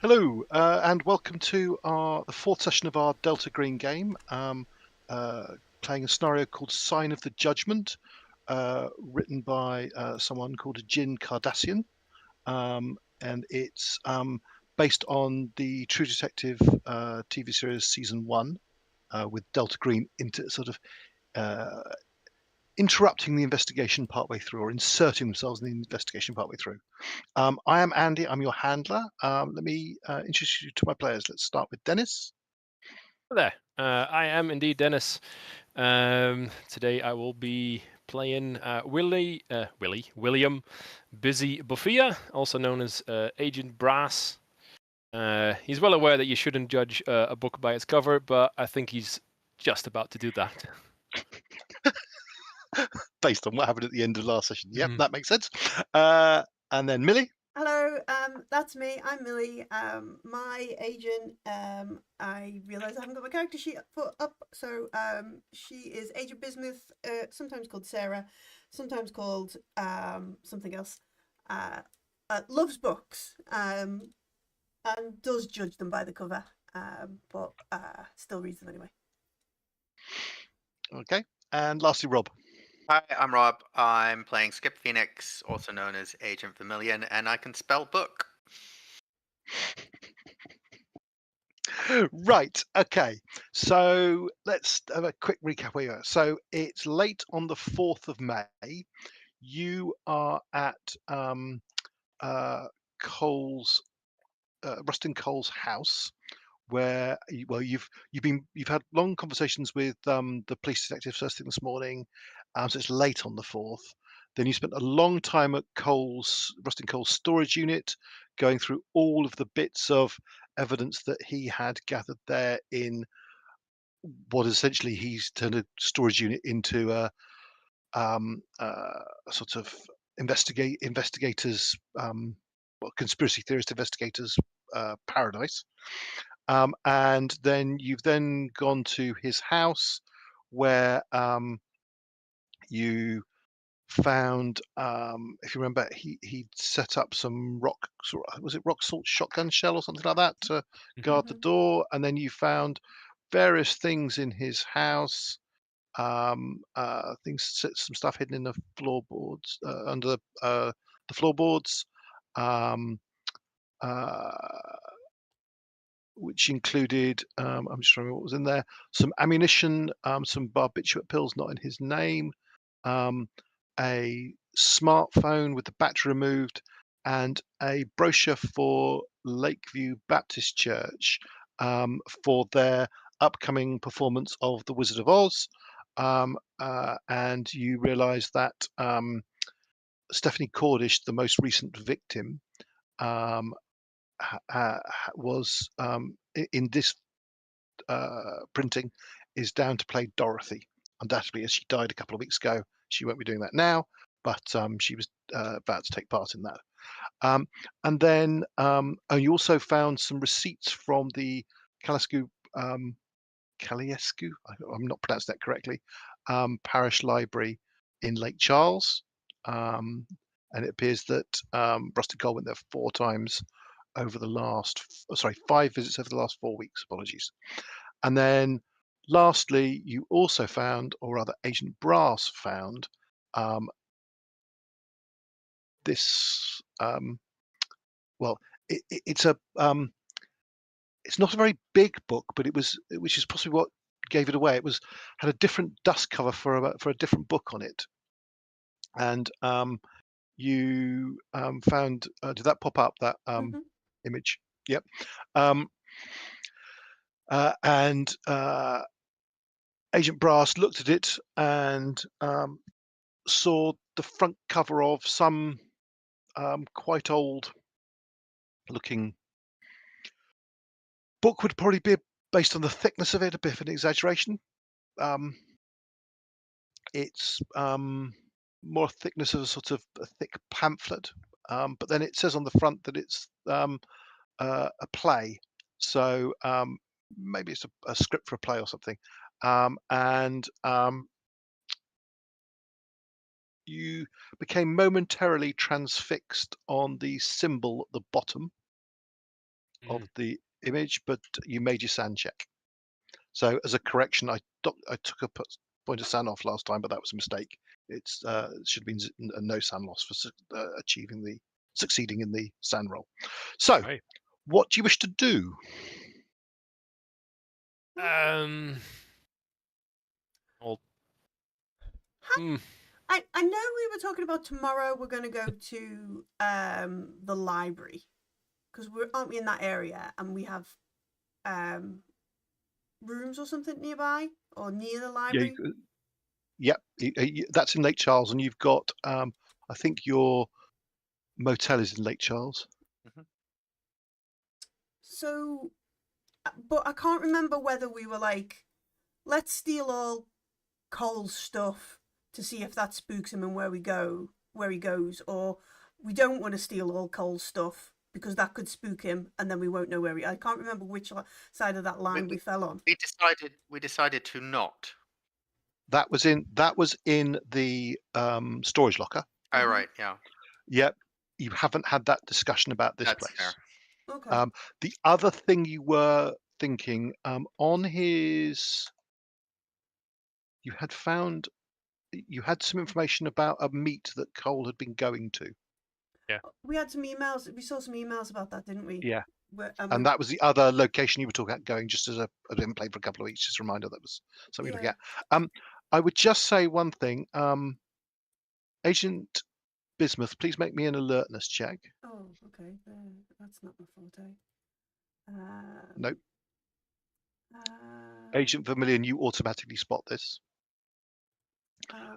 Hello, and welcome to the fourth session of our Delta Green game, playing a scenario called Sign of the Judgment, written by someone called Jin Cardassian, and it's based on the True Detective TV series Season 1, with Delta Green uh, interrupting the investigation partway through, or inserting themselves in the investigation partway through. I am Andy, I'm your handler. Let me introduce you to my players. Let's start with Dennis. There, I am indeed Dennis. Today I will be playing William Busy Buffia, also known as Agent Brass. He's well aware that you shouldn't judge a book by its cover, but I think he's just about to do that. Based on what happened at the end of last session. Yep, Mhm. that makes sense. And then Millie. Hello, that's me. I'm Millie. My agent. I realise I haven't got my character sheet up, so she is Agent Bismuth, sometimes called Sarah, sometimes called something else. Loves books, and does judge them by the cover, but still reads them anyway. Okay. And lastly, Rob. Hi, I'm Rob. I'm playing Skip Phoenix, also known as Agent Vermillion, and I can spell book. Right. Okay. So let's have a quick recap where you are. So it's late on the 4th of May. You are at Cole's, Rustin Cole's house, where you've had long conversations with the police detective first thing this morning, so it's late on the 4th. Then you spent a long time at Rustin Cole's storage unit, going through all of the bits of evidence that he had gathered there in what essentially he's turned a storage unit into a sort of investigators, conspiracy theorist investigators paradise. And then you've then gone to his house, where you found, if you remember, he'd set up some was it rock salt shotgun shell or something like that to guard the Mhm. door, and then you found various things in his house, some stuff hidden in the floorboards, under the floorboards, um, uh, which included, I'm just remembering what was in there, some ammunition, some barbiturate pills not in his name, um, a smartphone with the battery removed, and a brochure for Lakeview Baptist Church, for their upcoming performance of The Wizard of Oz. And you realise that Stephanie Cordish, the most recent victim, um, was in this printing, is down to play Dorothy. Undoubtedly, as she died a couple of weeks ago, she won't be doing that now, but she was about to take part in that. And then you also found some receipts from the Kaliesku, I'm not pronouncing that correctly, parish library in Lake Charles. And it appears that Rustin Cole went there 4 times over the last, 5 visits over the last 4 weeks. Apologies. And then lastly, you also found, or rather Agent Brass found, this, well, it's not a very big book, but which is possibly what gave it away. Had a different dust cover for a different book on it. And you found, did that pop up, that Mhm. image? Yep. Um, and Agent Brass looked at it and saw the front cover of some quite old looking book. Would probably be, based on the thickness of it, a bit of an exaggeration. Um, it's more thickness of a sort of a thick pamphlet, but then it says on the front that it's a play, so maybe it's a script for a play or something. And you became momentarily transfixed on the symbol at the bottom, of the image, but you made your sand check. So as a correction, I took a point of sand off last time, but that was a mistake. It should have been no sand loss for succeeding in the sand roll. So, Right. what do you wish to do? Well, I know we were talking about tomorrow. We're going to go to the library because aren't we in that area and we have rooms or something nearby or near the library? Yep, that's in Lake Charles, and you've got I think your motel is in Lake Charles. So, but I can't remember whether we were like, let's steal all Cole's stuff to see if that spooks him and where he goes, or we don't want to steal all Cole's stuff because that could spook him and then we won't know where I can't remember which side of that line we fell on. We decided to not. That was in the storage locker. Oh right, yeah. Yep. You haven't had that discussion about this That's place. fair. Okay. The other thing you were thinking on his, you had some information about a meet that Cole had been going to. Yeah. We had some emails. We saw some emails about that, didn't we? Yeah. And that was the other location you were talking about going, just as I didn't play for a couple of weeks. Just a reminder that was something to get. I would just say one thing. Agent Bismuth, please make me an alertness check. Oh, okay. That's not my forte. Nope. Agent Vermillion, you automatically spot this.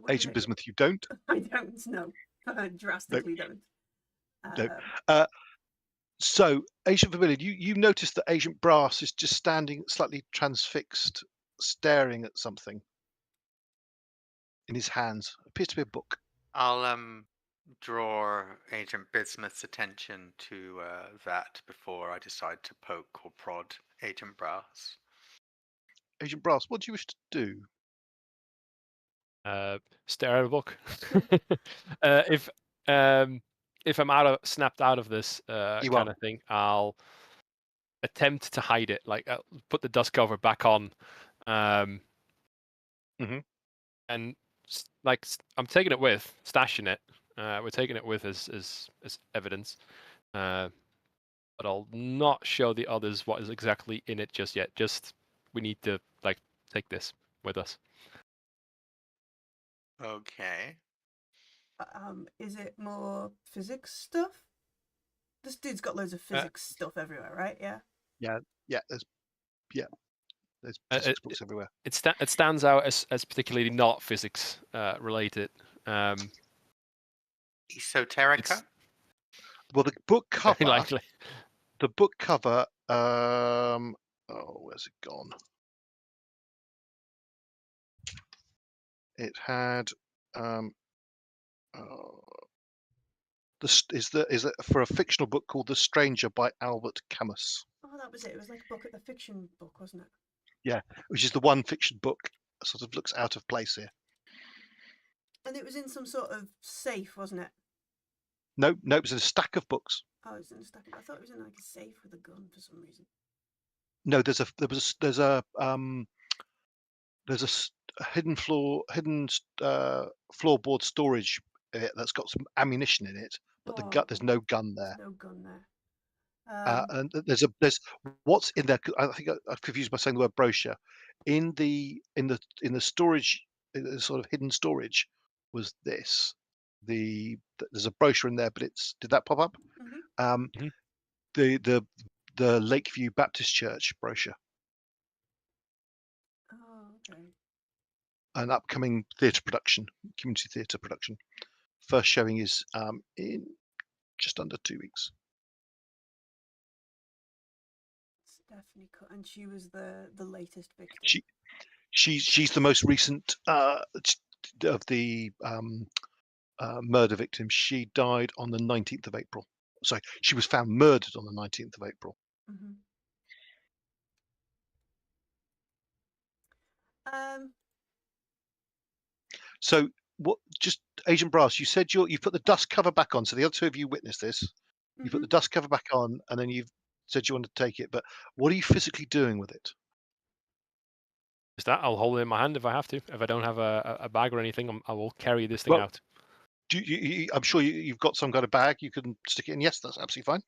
Agent Bismuth, you don't. I don't. No, I drastically don't. No. So, Agent Vermillion, you notice that Agent Brass is just standing slightly transfixed, staring at something in his hands. Appears to be a book. I'll draw Agent Bismuth's attention to that before I decide to poke or prod Agent Brass. Agent Brass, what do you wish to do? Stare at a book. If I'm snapped out of this kind of thing, I'll attempt to hide it. Like I'll put the dust cover back on, and like I'm taking it with, stashing it. We're taking it with as evidence, but I'll not show the others what is exactly in it just yet. Just we need to like take this with us. Okay. Is it more physics stuff? This dude's got loads of physics stuff everywhere, right? Yeah. Yeah. There's physics books everywhere. It stands out as particularly not physics related. Esoterica. Well, the book cover. Very likely. The book cover. Where's it gone? It had. Is it for a fictional book called The Stranger by Albert Camus? Oh, that was it. It was like a fiction book, wasn't it? Yeah, which is the one fiction book that sort of looks out of place here. And it was in some sort of safe, wasn't it? No, it was in a stack of books. Oh, it was in a stack. I thought it was in like a safe with a gun for some reason. No, there's a hidden floorboard storage that's got some ammunition in it, but there's no gun there. No gun there. And there's what's in there. I think I've confused by saying the word brochure. In the storage, the sort of hidden storage, was this. There's a brochure in there, but did that pop up? The Lakeview Baptist Church brochure. Oh, okay. An upcoming theatre production, community theatre production. First showing is in just under 2 weeks. Stephanie, and she was the latest victim. She's the most recent of the murder victims. She died on the 19th of April. Sorry, she was found murdered on the 19th of April. So what? Just Agent Brass, you said you put the dust cover back on. So the other two of you witnessed this. You put the dust cover back on, and then you've said you wanted to take it, but what are you physically doing with it? Just that, I'll hold it in my hand if I have to. If I don't have a bag or anything, I will carry this thing Well, out. I'm sure you've got some kind of bag you can stick it in. Yes, that's absolutely fine.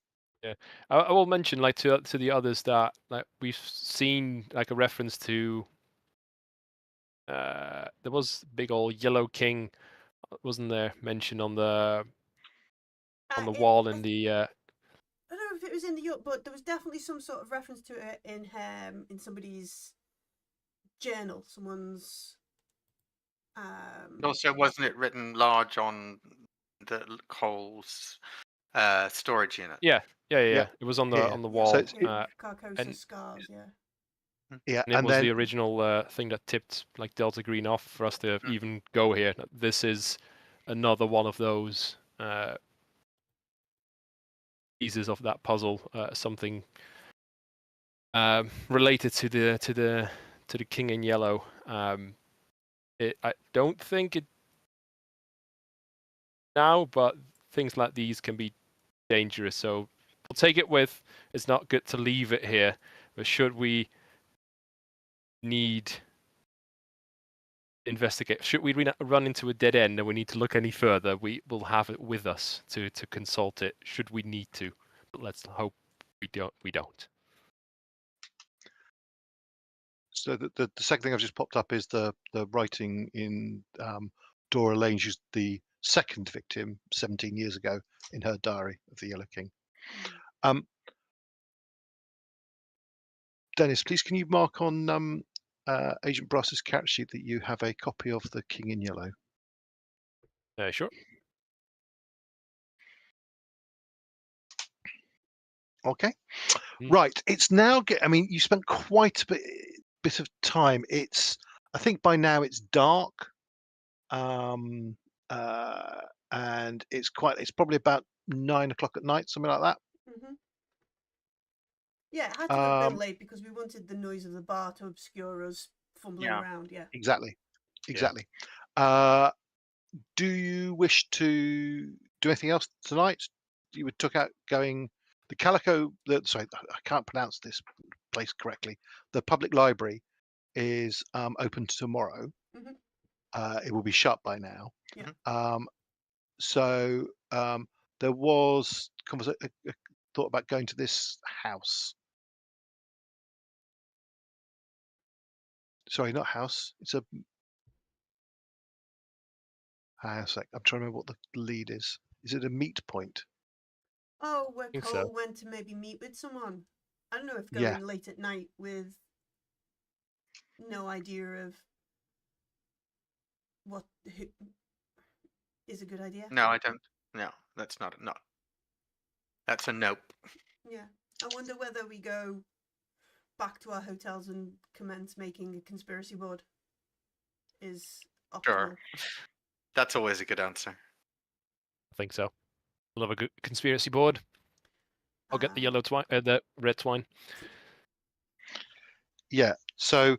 Yeah, I will mention like to the others that like we've seen like a reference to. There was big old yellow king, wasn't there? Mentioned on the wall in the. I don't know if it was in the York, but there was definitely some sort of reference to it in somebody's journal, someone's. Also, wasn't it written large on the Cole's storage unit? Yeah. Yeah. It was on Here. the Yeah, wall. Carcosa and- scars, yeah. Yeah, And it was then the original thing that tipped like Delta Green off for us to even go here. This is another one of those pieces of that puzzle. Something related to the King in Yellow. I don't think it now, but things like these can be dangerous. So we'll take it with. It's not good to leave it here, but should we need investigate, should we run into a dead end and we need to look any further, we will have it with us to consult it should we need to. But let's hope we don't. So the second thing I've just popped up is the writing in Dora Lane. She's the second victim 17 years ago in her diary of the Yellow King. Dennis, please can you mark on Agent Brass's character sheet that you have a copy of the King in Yellow? Sure. Okay. Right. It's now I mean, you spent quite a bit of time. I think by now it's dark. And it's probably about 9 o'clock at night, something like that. Yeah, it had to have been late because we wanted the noise of the bar to obscure us fumbling around. Yeah. Exactly. Do you wish to do anything else tonight? You were took out going the Calico. Sorry, I can't pronounce this place correctly. The public library is open tomorrow. It will be shut by now. Yeah. So there was a thought about going to this house. Sorry, not house. It's a house. I'm trying to remember what the lead is. Is it a meet point? Oh, where think Cole so. went to maybe meet with someone. I don't know if Yeah. going late at night with no idea of what is a good idea. No, I don't. No, that's not. No, that's a nope. Yeah, I wonder whether we go back to our hotels and commence making a conspiracy board is optimal. Sure. That's always a good answer. I think so. We'll have a good conspiracy board. I'll get the yellow twine, the red twine. Yeah. So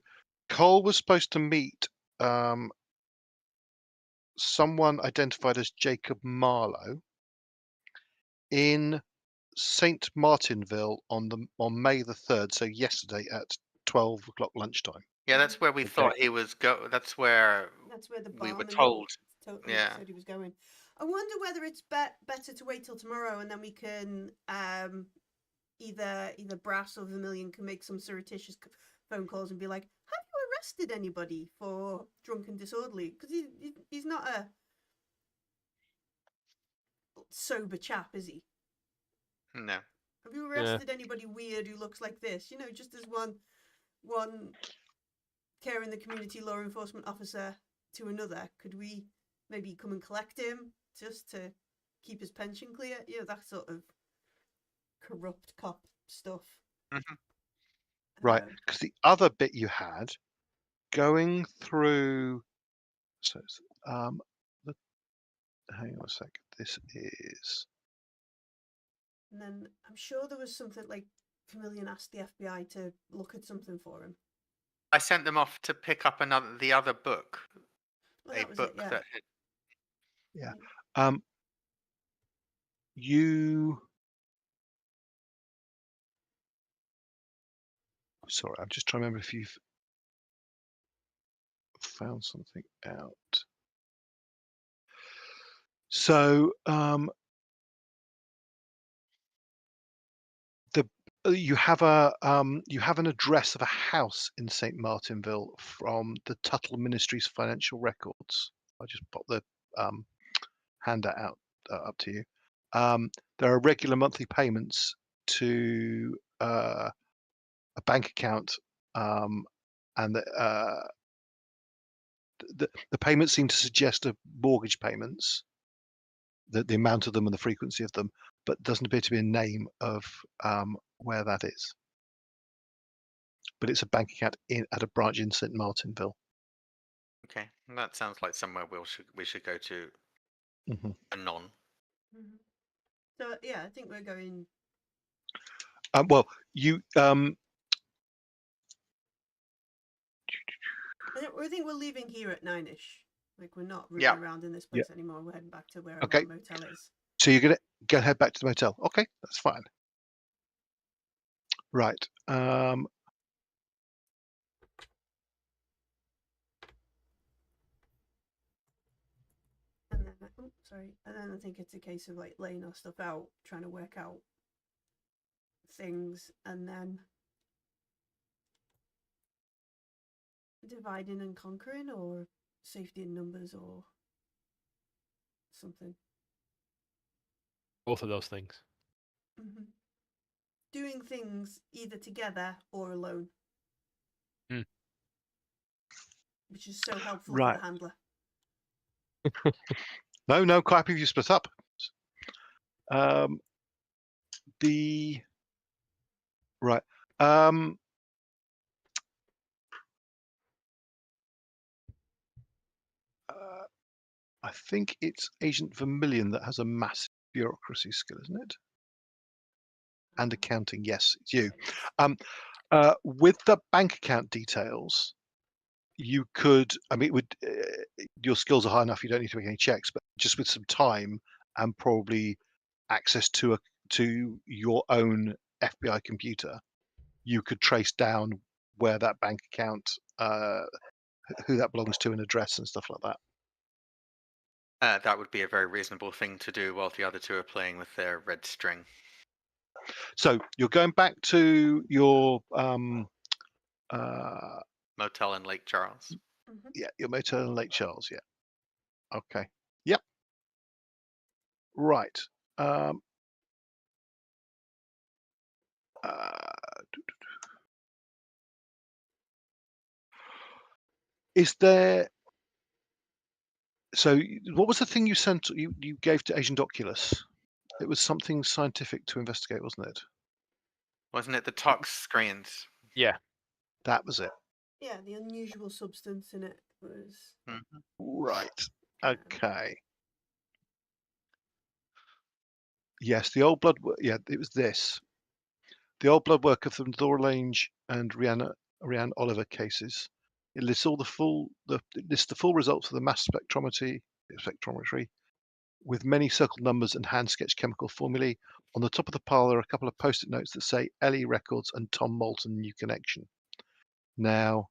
Cole was supposed to meet someone identified as Jacob Marlowe in St. Martinville on May the 3rd, so yesterday at 12 o'clock lunchtime. Yeah, that's where we thought he was That's where the we were barman told. Yeah, said he was going. I wonder whether it's better to wait till tomorrow and then we can either Brass or Vermillion can make some surreptitious phone calls and be like, "Have you arrested anybody for drunk and disorderly?" Because he's not a sober chap, is he? No. Have you arrested anybody weird who looks like this? You know, just as one care in the community law enforcement officer to another, could we maybe come and collect him just to keep his pension clear? You know, that sort of corrupt cop stuff. Right, because the other bit you had going through. So, hang on a sec. This is. And then I'm sure there was something like Vermillion asked the FBI to look at something for him. I sent them off to pick up the other book. Well, that was it, yeah. That had... Yeah. You sorry, I'm just trying to remember if you've found something out. So you have an address of a house in St. Martinville from the Tuttle Ministry's financial records. I just pop the handout out up to you. There are regular monthly payments to a bank account, and the payments seem to suggest mortgage payments, the amount of them and the frequency of them, but doesn't appear to be a name of where that is. But it's a bank account at a branch in St. Martinville. Okay, that sounds like somewhere we should go to. Mm-hmm. Anon. Mm-hmm. So yeah, I think we're going. Well, you. I think we're leaving here at 9ish. Like we're not rooting Yeah. around in this place anymore. We're heading back to wherever Okay. our motel is. So you're gonna head back to the motel. Okay, that's fine. Right. And then, and then I think it's a case of like laying our stuff out, trying to work out things, and then dividing and conquering, or safety in numbers, or something. Both of those things. Mm-hmm. Doing things either together or alone. Which is so helpful for the handler. No, quite happy if you split up. I think it's Agent Vermillion that has a massive bureaucracy skill, isn't it? And accounting, yes, it's you. With the bank account details, you could. I mean, your skills are high enough. You don't need to make any checks, but just with some time and probably access to your own FBI computer, you could trace down where that bank account, who that belongs to, an address and stuff like that. That would be a very reasonable thing to do while the other two are playing with their red string. So you're going back to your motel in Lake Charles. Mm-hmm. Yeah, your motel in Lake Charles. Yeah. Okay. Yep. Right. Is there? So, what was the thing you sent? You gave to Agent Oculus? It was something scientific to investigate, wasn't it? Wasn't it the tox screens? Yeah. That was it. Yeah, the unusual substance in it was. Mm-hmm. Right. Okay. Yes, the old blood. Yeah, it was this. The old blood work of the Laura Lange and Rhiannon Oliver cases. It lists all the full results of the mass spectrometry with many circled numbers and hand sketched chemical formulae. On the top of the pile there are a couple of post-it notes that say Ellie Records and Tom Moulton New Connection. Now,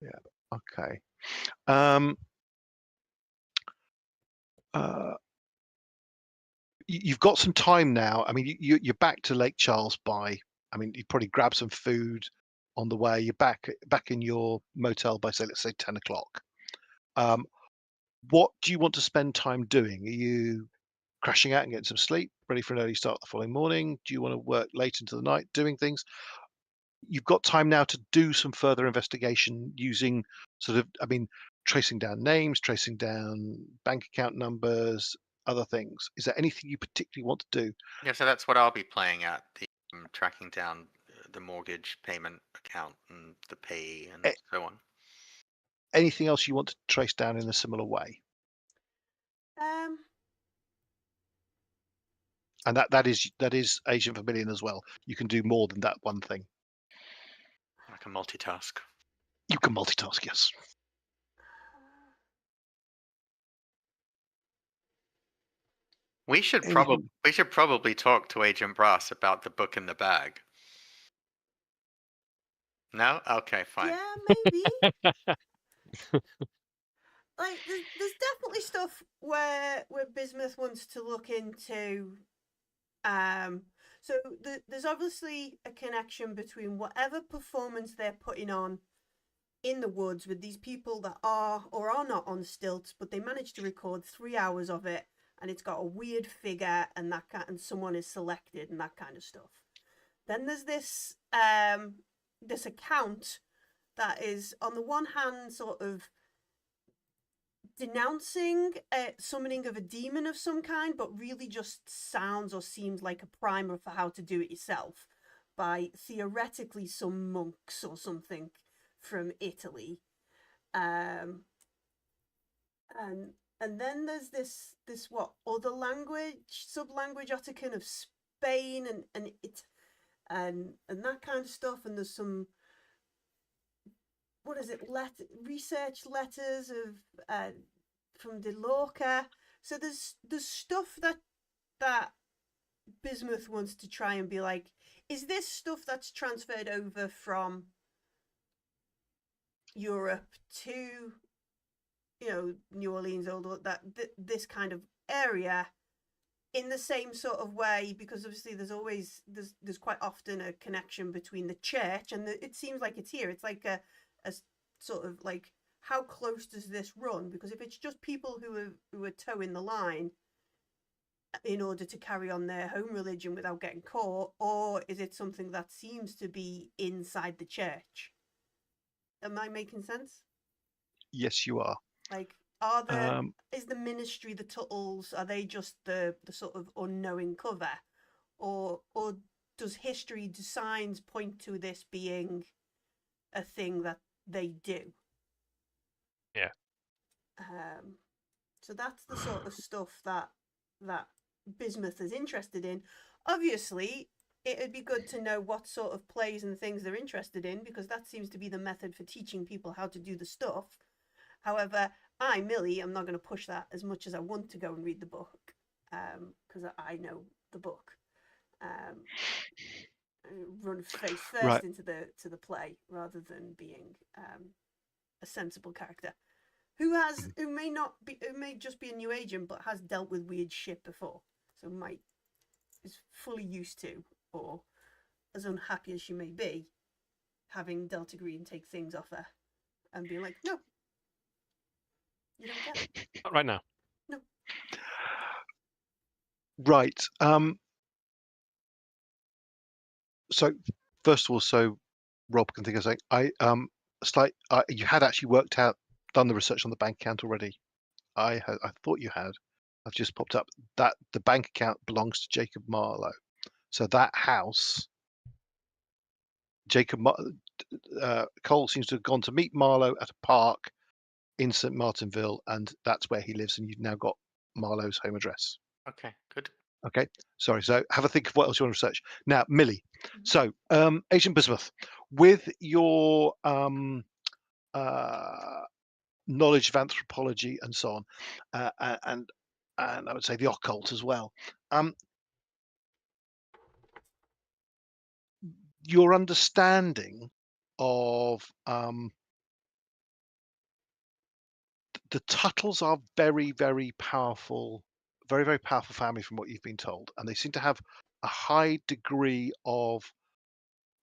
yeah, okay. You've got some time now. I mean, you're back to Lake Charles by. I mean, you probably grab some food on the way. You're back in your motel by, let's say 10 o'clock. What do you want to spend time doing? Are you crashing out and getting some sleep, ready for an early start the following morning? Do you want to work late into the night doing things? You've got time now to do some further investigation using tracing down names, tracing down bank account numbers, other things. Is there anything you particularly want to do? Yeah, so that's what I'll be playing at, the tracking down the mortgage payment account and the pay and so on. Anything else you want to trace down in a similar way? And that is Agent Vermillion as well. You can do more than that one thing. I can multitask. You can multitask, yes. We should Anything? probably talk to Agent Brass about the book in the bag. No? Okay, fine. Yeah, maybe. Like, there's definitely stuff where Bismuth wants to look into. So there's obviously a connection between whatever performance they're putting on in the woods with these people that are or are not on stilts, but they managed to record 3 hours of it, and it's got a weird figure and and someone is selected and that kind of stuff. Then there's this this account that is on the one hand sort of denouncing summoning of a demon of some kind, but really just sounds or seems like a primer for how to do it yourself by theoretically some monks or something from Italy. And then there's this what other sub-language Ottocan of Spain and that kind of stuff. And there's some, what is it, research letters of from De Lorca. So there's stuff that Bismuth wants to try and be like, is this stuff that's transferred over from Europe to, you know, New Orleans, or this kind of area in the same sort of way? Because obviously there's quite often a connection between the church and it seems like it's here. It's like a sort of like, how close does this run? Because if it's just people who are towing the line in order to carry on their home religion without getting caught, or is it something that seems to be inside the church? Am I making sense? Yes, you are. Like, is the ministry the Tuttles? Are they just the sort of unknowing cover, or does history signs point to this being a thing that they do? Yeah. So that's the sort of stuff that Bismuth is interested in. Obviously, it would be good to know what sort of plays and things they're interested in, because that seems to be the method for teaching people how to do the stuff. However, Millie, I'm not going to push that as much as I want to go and read the book, because I know the book. Run face first into the play rather than being a sensible character who may just be a new agent but has dealt with weird shit before, so is fully used to, or as unhappy as she may be, having Delta Green take things off her and being like, no, you don't get it. Not right now. No. Right. So first of all, so Rob can think of something. You had actually done the research on the bank account already. I thought you had. I've just popped up that the bank account belongs to Jacob Marlowe. So that house, Cole seems to have gone to meet Marlowe at a park in St. Martinville, and that's where he lives. And you've now got Marlowe's home address. Okay, good. Okay, sorry. So have a think of what else you want to research. Now, Millie. So, Agent Bismuth, with your knowledge of anthropology and so on, and I would say the occult as well, your understanding of the Tuttles are very, very powerful, very, very powerful family from what you've been told, and they seem to have a high degree of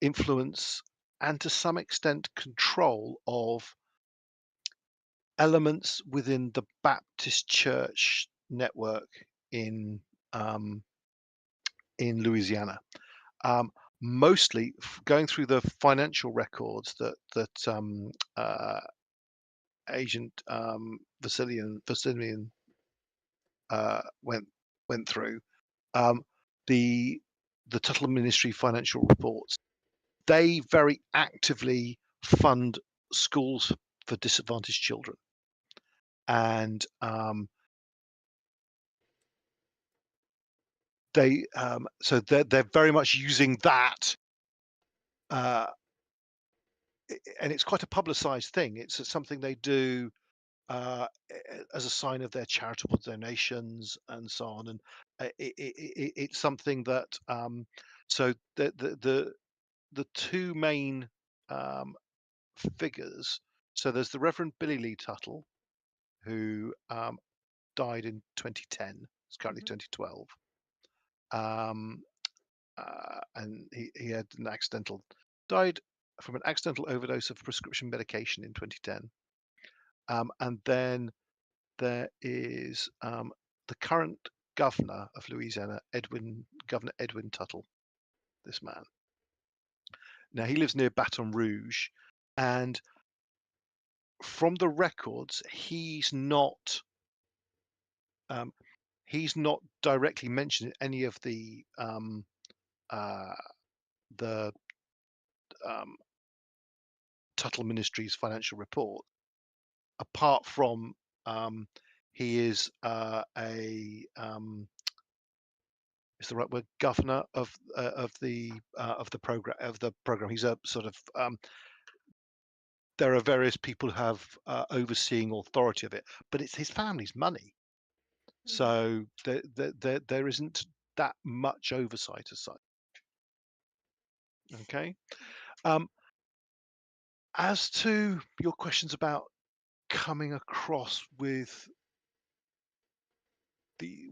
influence and to some extent control of elements within the Baptist church network in Louisiana. Mostly going through the financial records that Agent Vermillion went through, the Tuttle Ministry financial reports, they very actively fund schools for disadvantaged children, and so they're very much using that, and it's quite a publicized thing. It's something they do as a sign of their charitable donations and so on. And it's something that so the two main figures. So there's the Reverend Billy Lee Tuttle, who died in 2010. It's currently 2012. And he had died from an accidental overdose of prescription medication in 2010. And then there is the current governor of Louisiana, Governor Edwin Tuttle, this man. Now he lives near Baton Rouge, and from the records, he's not directly mentioned in any of the Tuttle Ministries financial report, apart from he is is the right word, governor of the program. He's a sort of there are various people who have overseeing authority of it, but it's his family's money, so there isn't that much oversight as such. Okay. As to your questions about coming across with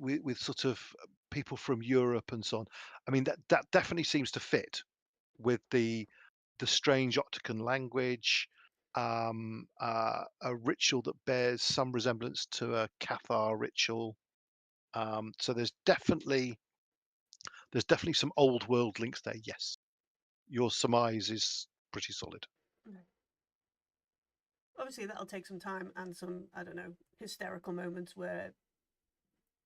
with sort of people from Europe and so on, I mean that definitely seems to fit with the strange Octagon language, a ritual that bears some resemblance to a Cathar ritual. So there's definitely some old world links there. Yes, your surmise is pretty solid. Obviously, that'll take some time and some, I don't know, hysterical moments where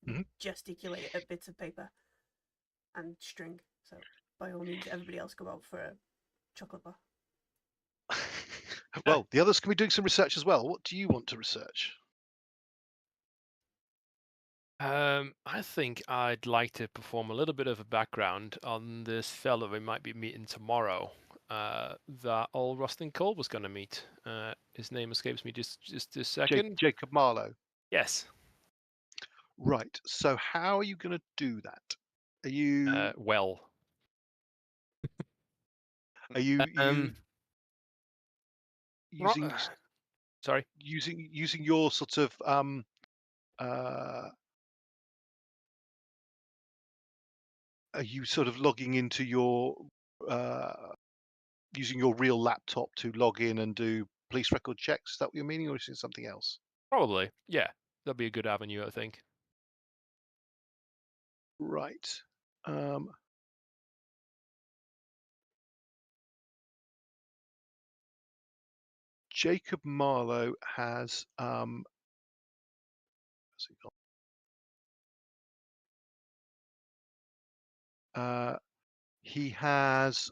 we gesticulate at bits of paper and string. So, by all means, everybody else go out for a chocolate bar. Well, the others can be doing some research as well. What do you want to research? I think I'd like to perform a little bit of a background on this fellow we might be meeting tomorrow. That old Rustin Cole was going to meet. His name escapes me just a second. Jacob Marlowe. Yes. Right. So how are you going to do that? Are you well? Are you using sorry? Using your sort of are you sort of logging into your using your real laptop to log in and do police record checks? Is that what you're meaning, or is it something else? Probably, yeah. That'd be a good avenue, I think. Right. Jacob Marlowe has he has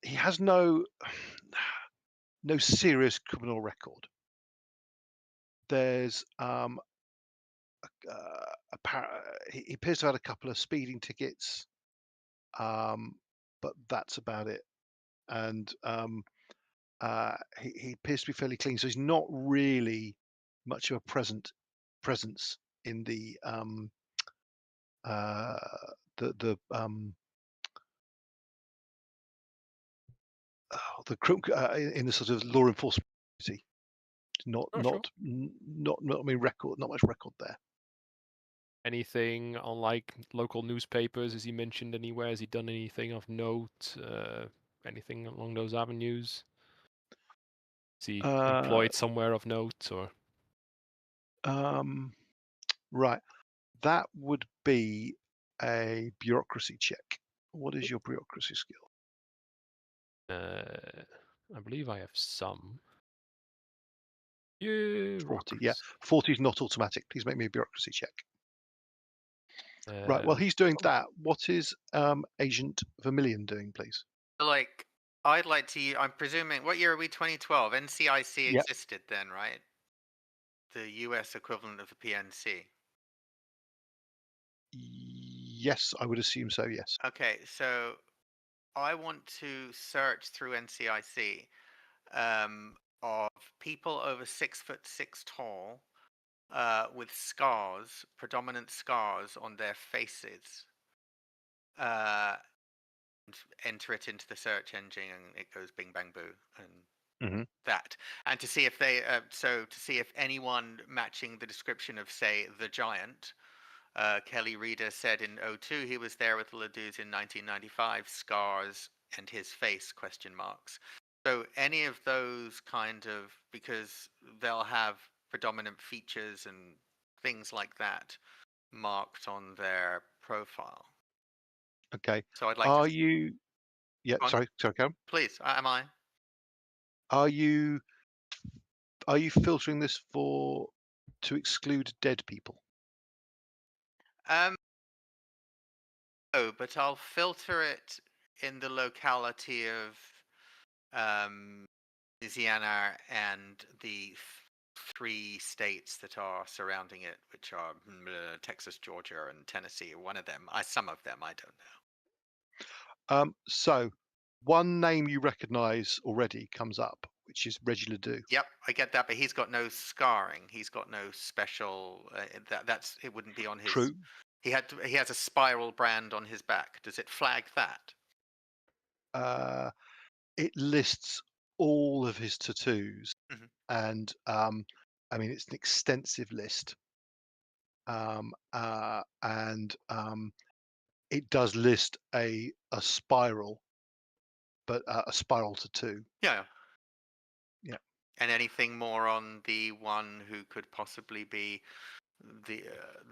he has no serious criminal record. There's he appears to have had a couple of speeding tickets, but that's about it. And he appears to be fairly clean, so he's not really much of a presence in the in the sort of law enforcement community. Not much record there. Anything on like local newspapers? Has he mentioned anywhere? Has he done anything of note? Anything along those avenues? Is he employed somewhere of note, or? Right, that would be a bureaucracy check. What is your bureaucracy skill? I believe I have some. Yeah, 40. Yeah, 40 is not automatic. Please make me a bureaucracy check. Right. Well, he's doing that. What is Agent Vermillion doing, please? Like, I'd like to. I'm presuming. What year are we? 2012. NCIC existed then, right? The US equivalent of the PNC. Yes, I would assume so. Yes. Okay, so I want to search through NCIC of people over 6'6" tall with scars, predominant scars on their faces. And enter it into the search engine, and it goes bing bang boo, and that. And to see if they, to see if anyone matching the description of, say, the Giant. Kelly Reader said in 2002 he was there with the Ladus in 1995. Scars and his face ? So any of those kind of, because they'll have predominant features and things like that marked on their profile. Okay. So I'd like Are to. you? Yeah. Go on. Sorry, Cam. Please, am I? Are you filtering this to exclude dead people? No, but I'll filter it in the locality of Louisiana and the 3 states that are surrounding it, which are Texas, Georgia, and Tennessee. One of them, some of them, I don't know. So one name you recognise already comes up, which is Reggie Ledoux. Yep, I get that, but he's got no scarring. He's got no special. It wouldn't be on his. True. He has a spiral brand on his back. Does it flag that? It lists all of his tattoos, and I mean it's an extensive list, and it does list a spiral, but a spiral tattoo. Yeah. Yeah. And anything more on the one who could possibly be the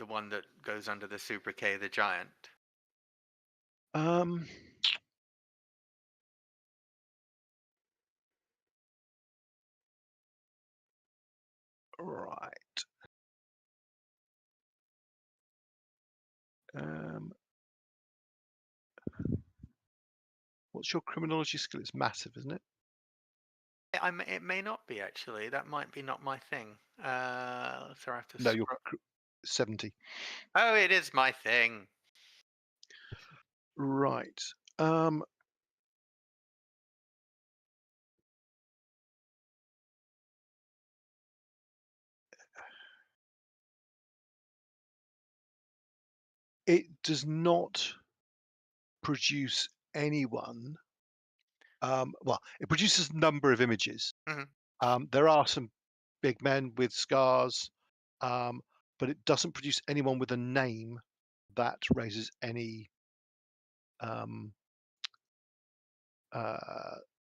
one that goes under the sobriquet the Giant? Right. What's your criminology skill? It's massive, isn't it? It may not be, actually. That might be not my thing. So I have to. No, you're 70. Oh, it is my thing. Right. It does not produce anyone. Well, it produces a number of images. There are some big men with scars, but it doesn't produce anyone with a name that raises any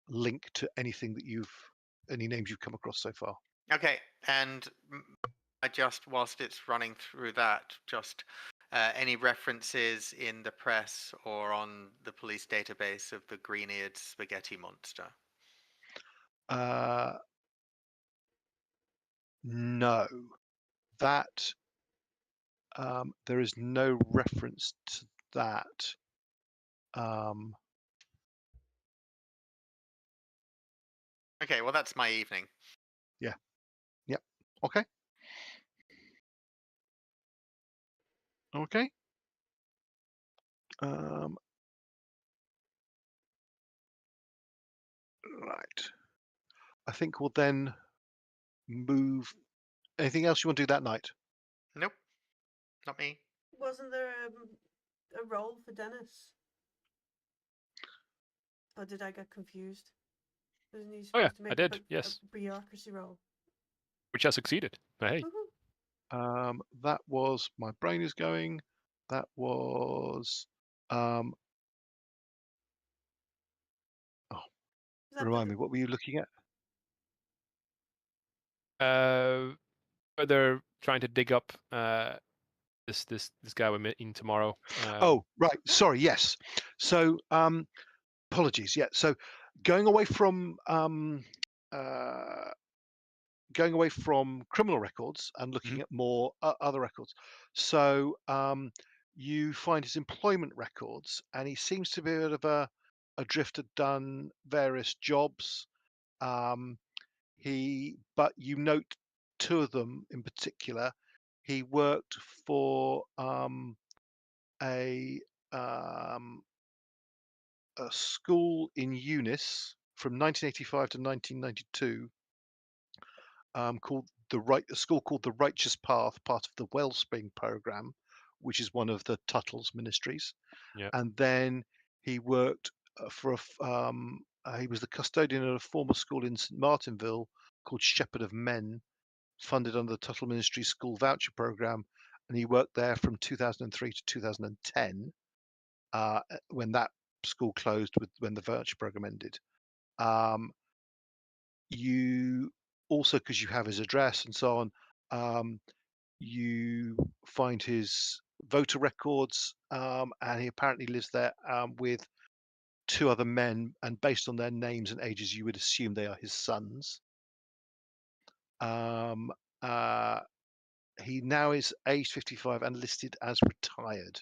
link to anything that any names you've come across so far. Okay, and I just, whilst it's running through that, just any references in the press or on the police database of the green-eared spaghetti monster? No, that there is no reference to that. Okay, well, that's my evening. Yeah. Yep. Okay. Okay. Right. I think we'll then move. Anything else you want to do that night? Nope, not me. Wasn't there a role for Dennis? Or did I get confused? Wasn't he supposed to make I did. Yes. a bureaucracy role? Which has succeeded. Hey. That was my brain is going. That was remind me, what were you looking at? They're trying to dig up this guy we're meeting tomorrow. Oh, right. Sorry. Yes. So, apologies. Yeah. So, going away from criminal records and looking at more other records. So, you find his employment records, and he seems to be a bit of a drifter, done various jobs. But you note 2 of them in particular. He worked for a a school in Eunice from 1985 to 1992 called a school called the Righteous Path, part of the Wellspring program, which is one of the Tuttle's ministries. Yeah. And then he worked he was the custodian at a former school in St Martinville called Shepherd of Men, funded under the Tuttle Ministry School Voucher Program, and he worked there from 2003 to 2010, when that school closed when the voucher program ended. You also, because you have his address and so on, you find his voter records, and he apparently lives there with two other men, and based on their names and ages, you would assume they are his sons. Um, he now is age 55 and listed as retired.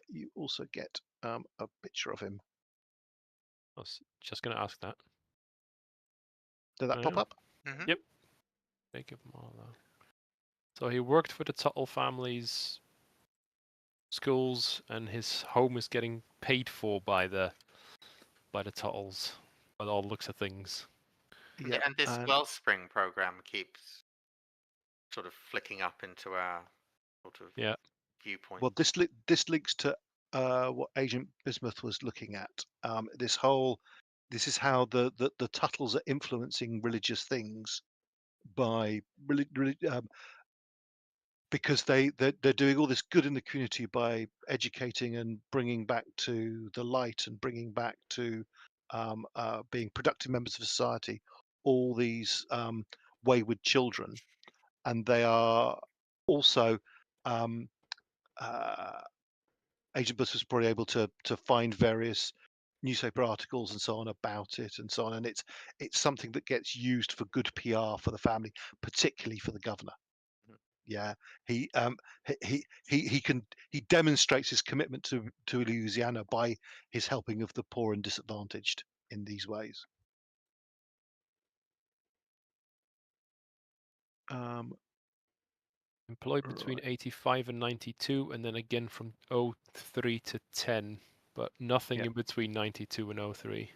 You also get a picture of him. I was just going to ask that. Did that pop up? Mm-hmm. Yep. Think of them all though. So he worked for the Tuttle family's schools, and his home is getting paid for by the Tuttles, by all looks of things. Yeah. And this Wellspring program keeps sort of flicking up into our sort of viewpoint. Well, this links to what Agent Bismuth was looking at. This is how the Tuttles are influencing religious things by because they're doing all this good in the community by educating and bringing back to the light and bringing back to being productive members of society all these wayward children, and they are also Agent Bus was probably able to find various newspaper articles and so on about it and so on, and it's something that gets used for good PR for the family, particularly for the governor. Yeah, he demonstrates his commitment to Louisiana by his helping of the poor and disadvantaged in these ways. Employed between 85 and 92, and then again from 03 to 10, but nothing in between 92 and 03.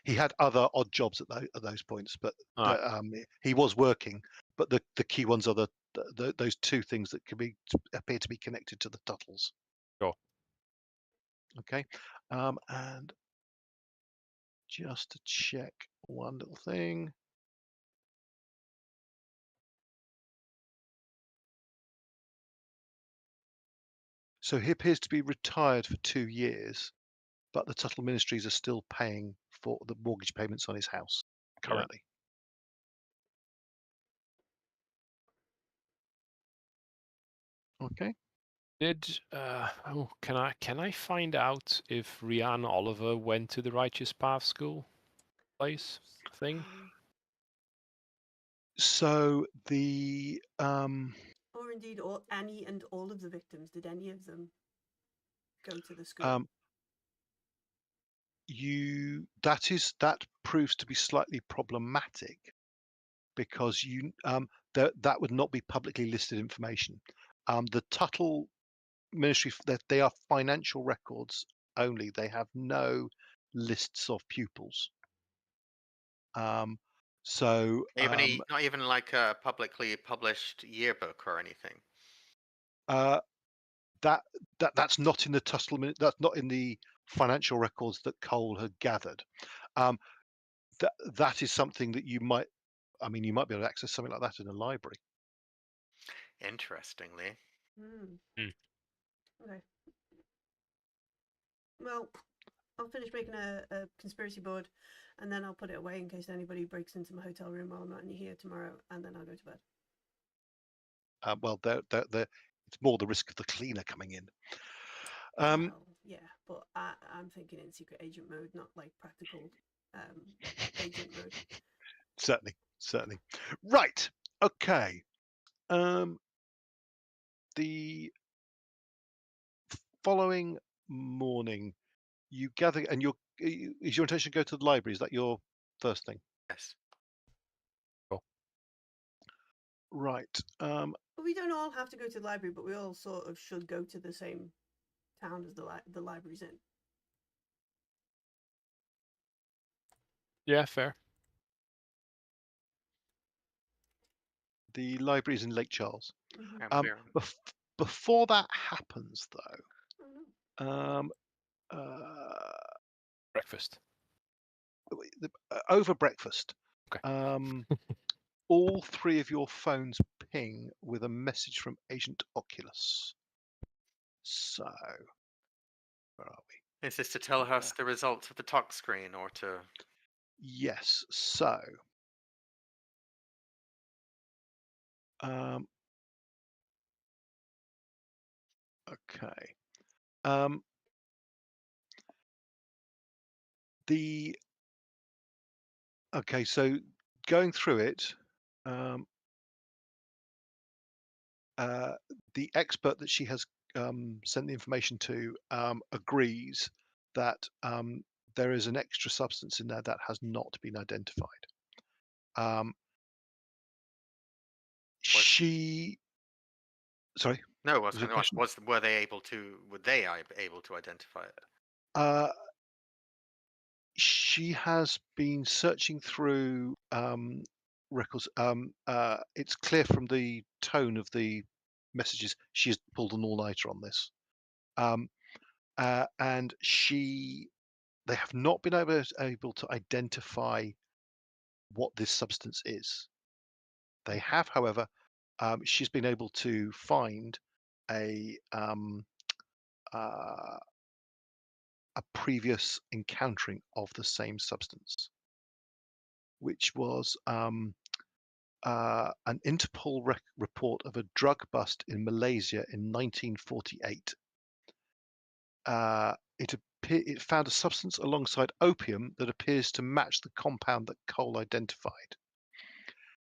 He had other odd jobs at those points, but he was working. But the key ones are those two things that appear to be connected to the Tuttles. Sure. Okay, and just to check one little thing. So he appears to be retired for 2 years, but the Tuttle Ministries are still paying for the mortgage payments on his house currently. Okay. Did can I find out if Rianne Oliver went to the Righteous Path school place thing? So the or indeed Annie and all of the victims, did any of them go to the school? that proves to be slightly problematic, because that would not be publicly listed information. The Tuttle Ministry, they are financial records only. They have no lists of pupils. So not even like a publicly published yearbook or anything. That's not in the Tuttle. That's not in the financial records that Cole had gathered. That is something that you might be able to access something like that in a library. Interestingly. Okay. Well, I'll finish making a conspiracy board, and then I'll put it away in case anybody breaks into my hotel room while I'm not here tomorrow, and then I'll go to bed. Well, it's more the risk of the cleaner coming in. Well, yeah, but I'm thinking in secret agent mode, not like practical agent mode. Certainly. Right. Okay. The following morning, you gather, and is your intention to go to the library? Is that your first thing? Yes. Cool. Right. But we don't all have to go to the library, but we all sort of should go to the same town as the library's in. Yeah, fair. The library is in Lake Charles. Mhm. Before that happens, though, Oh, no. Breakfast. over breakfast, Okay. all three of your phones ping with a message from Agent Oculus. So, where are we? Is this to tell us the results of the talk screen, or to? Yes. So, okay. Okay. So, going through it, the expert that she has sent the information to agrees that there is an extra substance in there that has not been identified. Sorry. No, Was your question? were they able to? Were they able to identify it? She has been searching through records. It's clear from the tone of the messages she's pulled an all-nighter on this, and they have not been able to identify what this substance is. They have, however, she's been able to find a previous encountering of the same substance, which was an Interpol report of a drug bust in Malaysia in 1948. It found a substance alongside opium that appears to match the compound that Cole identified.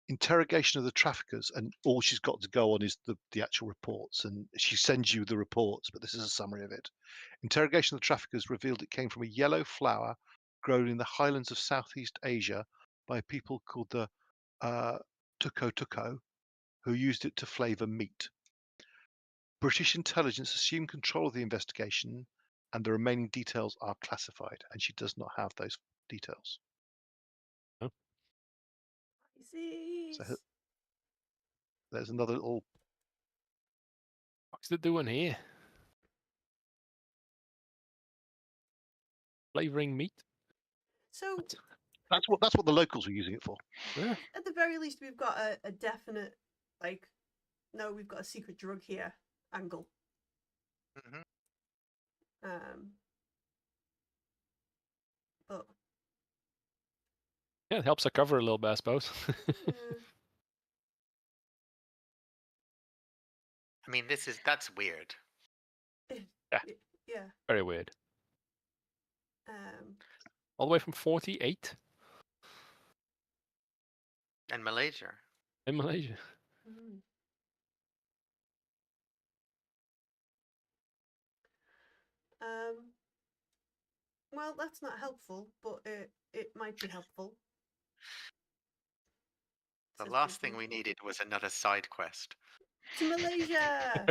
Interrogation of the traffickers, and all she's got to go on is the actual reports, and she sends you the reports, but this is a summary of it. Interrogation of the traffickers revealed it came from a yellow flower grown in the highlands of Southeast Asia by people called the tuko, who used it to flavour meat. British intelligence assumed control of the investigation, and the remaining details are classified, and she does not have those details. Oh. So there's another little. What's it doing here? Flavoring meat. So that's what the locals were using it for. Yeah. At the very least, we've got a definite, like, no, we've got a secret drug here angle. Mm-hmm. But yeah, it helps her cover a little bit, I suppose. I mean, that's weird. Yeah. Very weird. All the way from 48. And Malaysia. In Malaysia. Well, that's not helpful, but it might be helpful. The last thing we needed was another side quest. To Malaysia!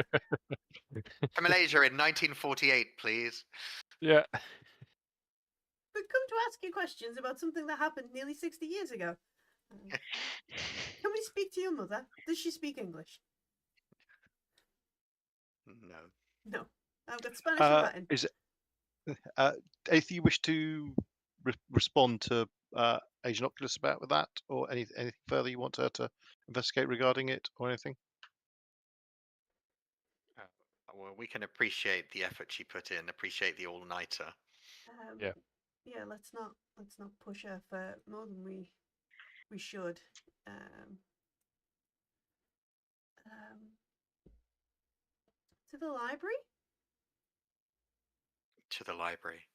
To Malaysia in 1948, please. Yeah. We've come to ask you questions about something that happened nearly 60 years ago. Can we speak to your mother? Does she speak English? No. No. I've got Spanish and Latin. Is it? Anything you wish to respond to Agent Oculus about with that, or anything further you want her to investigate regarding it, or anything? Well, we can appreciate the effort she put in. Appreciate the all-nighter. Yeah. Let's not push her for more than we should. To the library. To the library.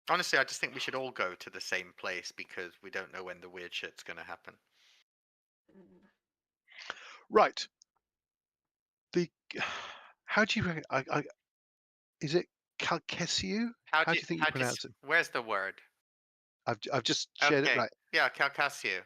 Honestly, I just think we should all go to the same place because we don't know when the weird shit's going to happen. Right. How do you? Is it Calcasieu? How do you think you pronounce it? Where's the word? I've just shared it. Right. Yeah, Calcasieu.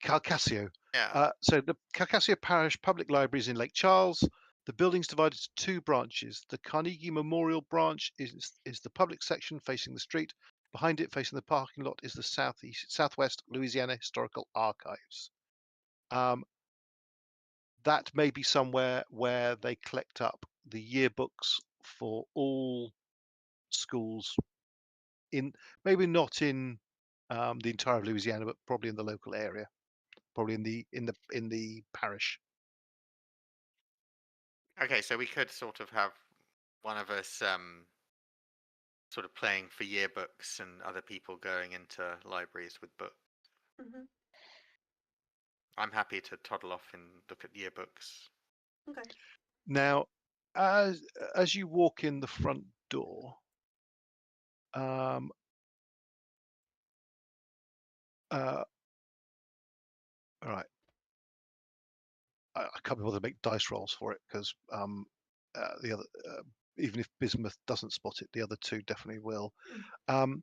Calcasieu. Yeah. So the Calcasieu Parish Public Library is in Lake Charles. The building's divided into two branches. The Carnegie Memorial branch is the public section facing the street, Behind it, facing the parking lot, is the Southwest Louisiana Historical Archives. That may be somewhere where they collect up the yearbooks for all schools maybe not in the entire of Louisiana, but probably in the local area, probably in the parish. Okay, so we could sort of have one of us sort of playing for yearbooks and other people going into libraries with books. Mm-hmm. I'm happy to toddle off and look at yearbooks. Okay. Now, as you walk in the front door, all right. I can't be bothered to make dice rolls for it because the other, even if Bismuth doesn't spot it, the other two definitely will. Mm.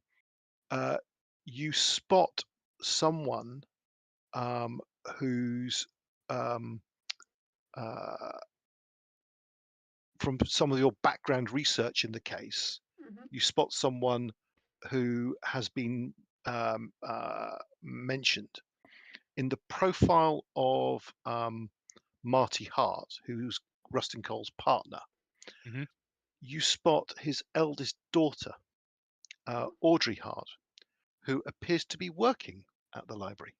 You spot someone who's from some of your background research in the case. Mm-hmm. You spot someone who has been mentioned in the profile of Marty Hart, who's Rustin Cole's partner. Mhm. You spot his eldest daughter, Audrey Hart, who appears to be working at the library.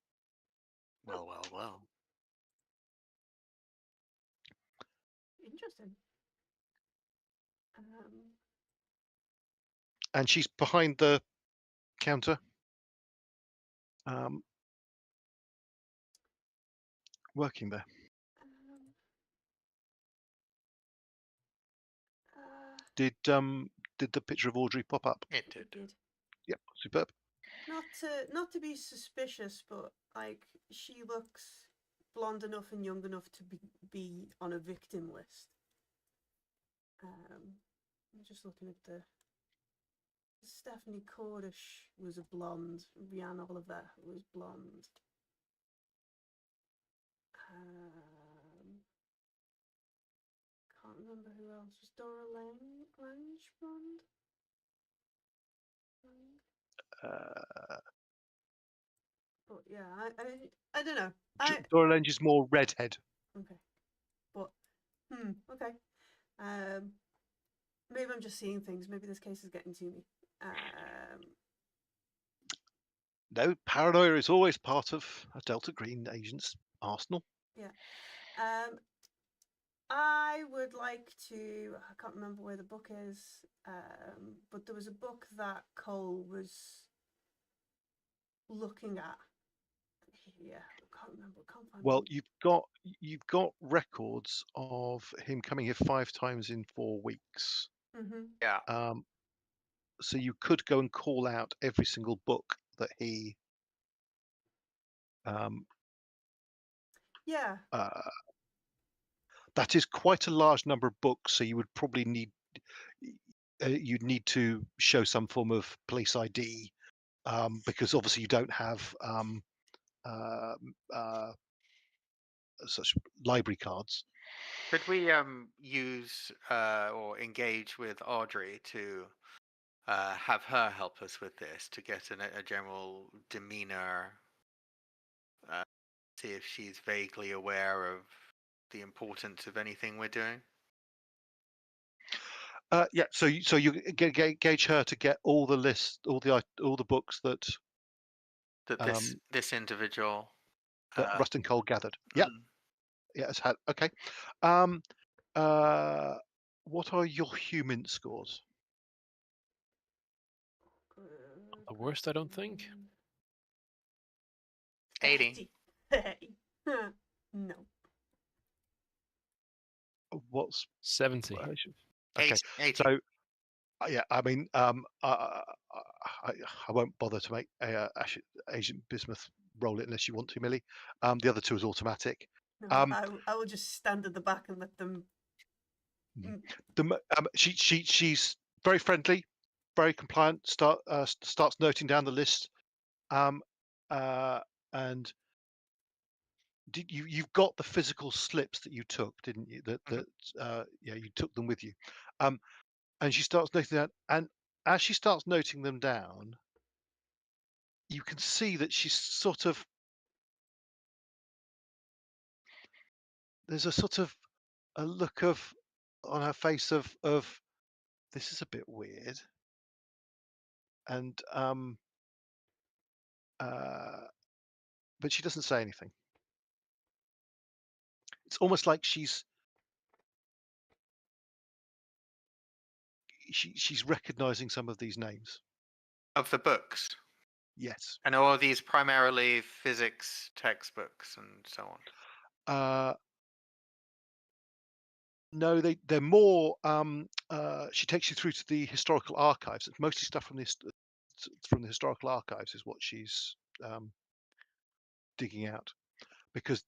Well. Interesting. And she's behind the counter, working there. Did the picture of Audrey pop up? It It did. did. Yep, superb. Not to be suspicious, but like she looks blonde enough and young enough to be on a victim list. I'm just looking at the Stephanie Cordish was a blonde. Rianne Oliver was blonde. Can't remember who else was. Dora Lange blonde. But yeah, I don't know. Dora Lange is more redhead. Okay, but okay. Maybe I'm just seeing things. Maybe this case is getting to me. No, paranoia is always part of a Delta Green agent's arsenal. Yeah. I would like to. I can't remember where the book is, but there was a book that Cole was looking at. Yeah, I can't remember. Can't find. Well, you've got records of him coming here 5 times in 4 weeks. Mm-hmm. Yeah. So you could go and call out every single book that he. Yeah. That is quite a large number of books, so you would probably need you'd need to show some form of police ID because obviously you don't have such library cards. Could we use or engage with Audrey to have her help us with this to get a general demeanor, see if she's vaguely aware of the importance of anything we're doing? Yeah, so you gauge her to get all the list, all the books that this individual that Rustin Cole gathered. Yeah, yeah, it's had. Okay. What are your human scores? The worst, I don't think. 80. 30. No. What's 70. Okay, 80. so yeah, I mean, I won't bother to make Agent Bismuth roll it unless you want to, Millie. The other two is automatic. No, I will just stand at the back and let them. She's very friendly, very compliant. Starts noting down the list, and you've got the physical slips that you took, didn't you? Yeah, you took them with you. And she starts noting down, and as she starts noting them down, you can see that she's sort of, there's a sort of a look of on her face of this is a bit weird, and but she doesn't say anything. It's almost like she's recognizing some of these names. Of the books. Yes. And are these primarily physics textbooks and so on? No, they're more. She takes you through to the historical archives. It's mostly stuff from the historical archives is what she's digging out, because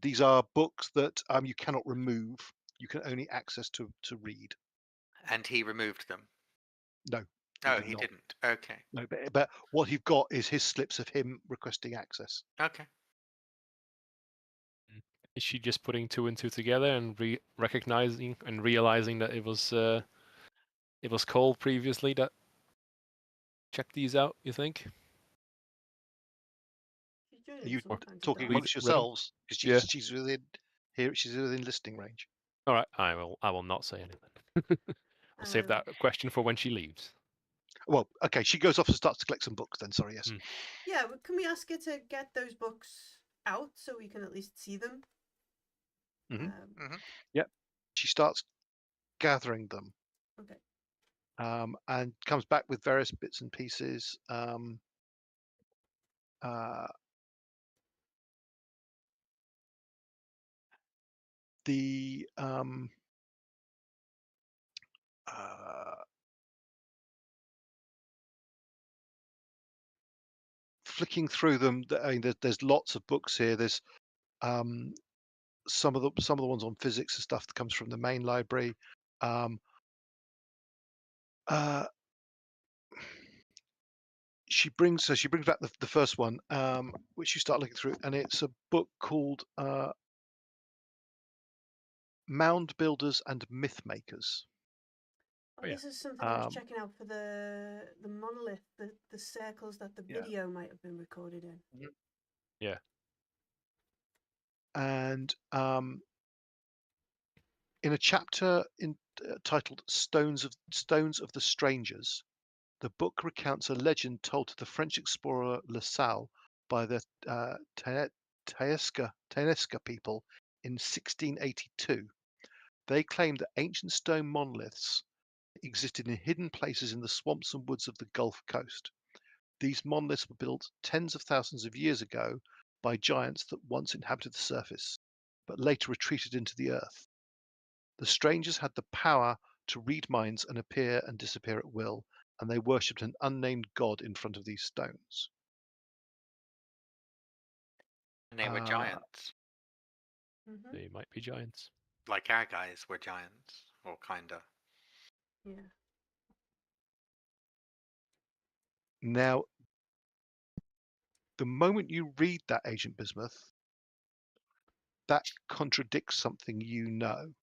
these are books that you cannot remove. You can only access to read. And he removed them? No. He didn't. Okay. No, but what you've got is his slips of him requesting access. Okay. Is she just putting two and two together and recognizing and realizing that it was Cole previously that checked these out? You think? Are you talking Read- amongst yourselves? Because Yeah. she's within here. She's within listening range. All right, I will not say anything. I'll save that question for when she leaves. Well, okay, she goes off and starts to collect some books then. Sorry, yes. Yeah, can we ask her to get those books out so we can at least see them? Yep. She starts gathering them. Okay. And comes back with various bits and pieces. Flicking through them, I mean, there's lots of books here. There's some of the ones on physics and stuff that comes from the main library. She brings back the first one, which you start looking through, and it's a book called Mound Builders and Myth Makers. Oh, this is something I was checking out for the monolith, the circles that the video might have been recorded in. Yeah. And in a chapter titled "Stones of the Strangers," the book recounts a legend told to the French explorer La Salle by the Taesca people in 1682. They claimed that ancient stone monoliths existed in hidden places in the swamps and woods of the Gulf Coast. These monoliths were built tens of thousands of years ago by giants that once inhabited the surface, but later retreated into the earth. The strangers had the power to read minds and appear and disappear at will, and they worshipped an unnamed god in front of these stones. And they were giants. They might be giants. Like our guys were giants, or kinda. Yeah. Now, the moment you read that, Agent Bismuth, that contradicts something you know.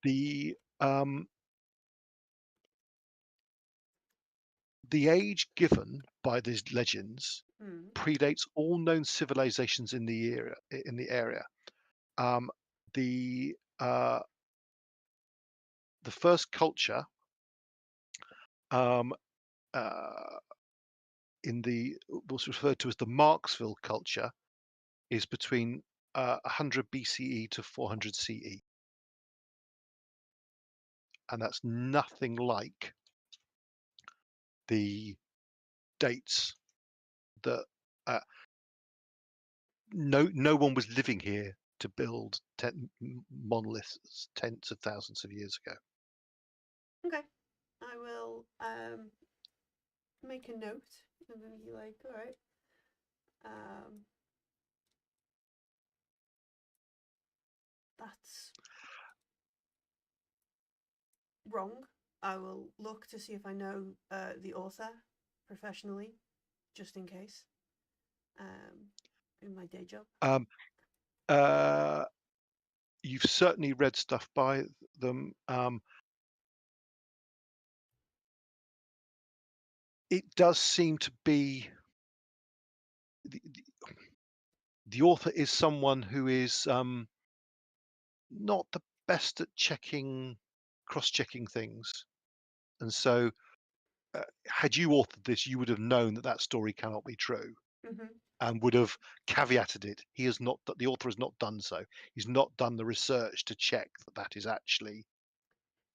The age given by these legends predates all known civilizations in the area. The first culture in what's referred to as the Marksville culture is between 100 BCE to 400 CE, and that's nothing like the dates that no one was living here to build monoliths tens of thousands of years ago. Okay, I will make a note and then be like, all right. That's wrong. I will look to see if I know the author professionally, just in case. In my day job. You've certainly read stuff by them. it does seem to be the author is someone who is not the best at cross-checking things, and so had you authored this, you would have known that story cannot be true. Hmm. And would have caveated it. He has not. The author has not done so. He's not done the research to check that is actually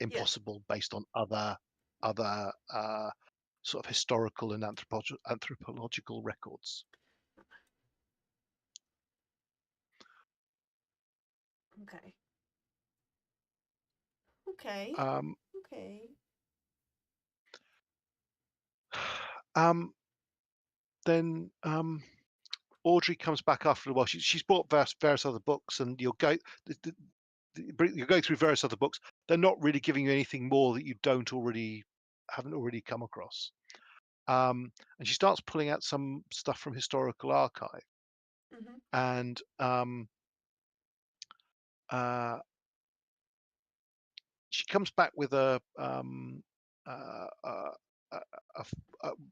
Yeah. impossible based on other sort of historical and anthropological records. Okay. Okay. Um, Okay. then Audrey comes back after a while. She's bought various other books, and you'll go through various other books. They're not really giving you anything more that you haven't already come across. And she starts pulling out some stuff from historical archive, Hmm. and she comes back with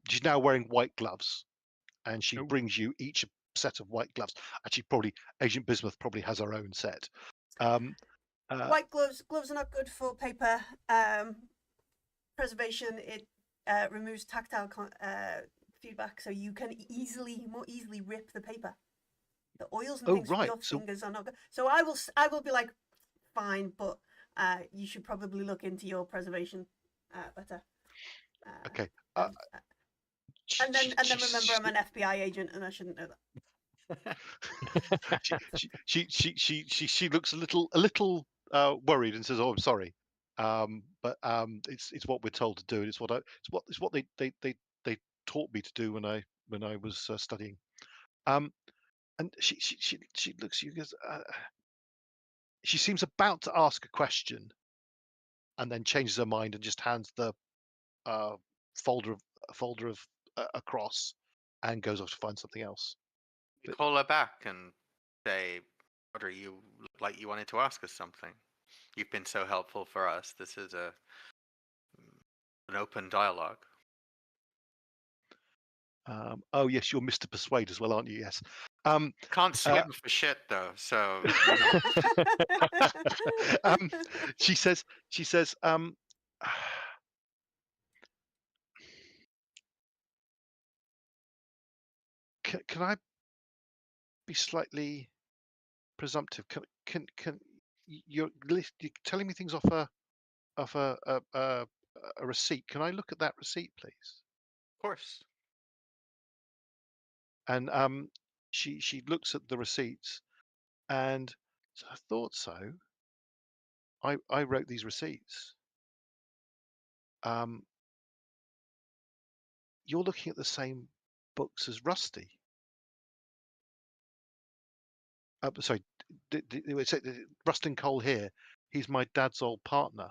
she's now wearing white gloves, and she Ooh. brings you each a set of white gloves. Actually, probably Agent Bismuth probably has her own set. White gloves. Gloves are not good for paper preservation. It removes tactile feedback, so you can more easily rip the paper. The oils and Oh, things from right. your So fingers are not good. So I will be like, fine, but you should probably look into your preservation better. okay. And then remember, I'm an FBI agent, and I shouldn't know that. She looks a little worried and says, "Oh, I'm sorry, but it's what we're told to do, and it's what they taught me to do when I was studying." And she looks at you, goes, she seems about to ask a question, and then changes her mind and just hands the folder of across, and goes off to find something else. You call her back and say, Audrey, you look like you wanted to ask us something. You've been so helpful for us. This is an open dialogue. Oh yes, you're Mr. Persuade as well, aren't you? Yes. Can't swim for shit though, so she says, can I be slightly presumptive? Can you're telling me things off a receipt? Can I look at that receipt, please? of course. And she looks at the receipts, and so I thought so. I wrote these receipts. You're looking at the same books as Rusty. Sorry, Rustin Cole here. He's my dad's old partner,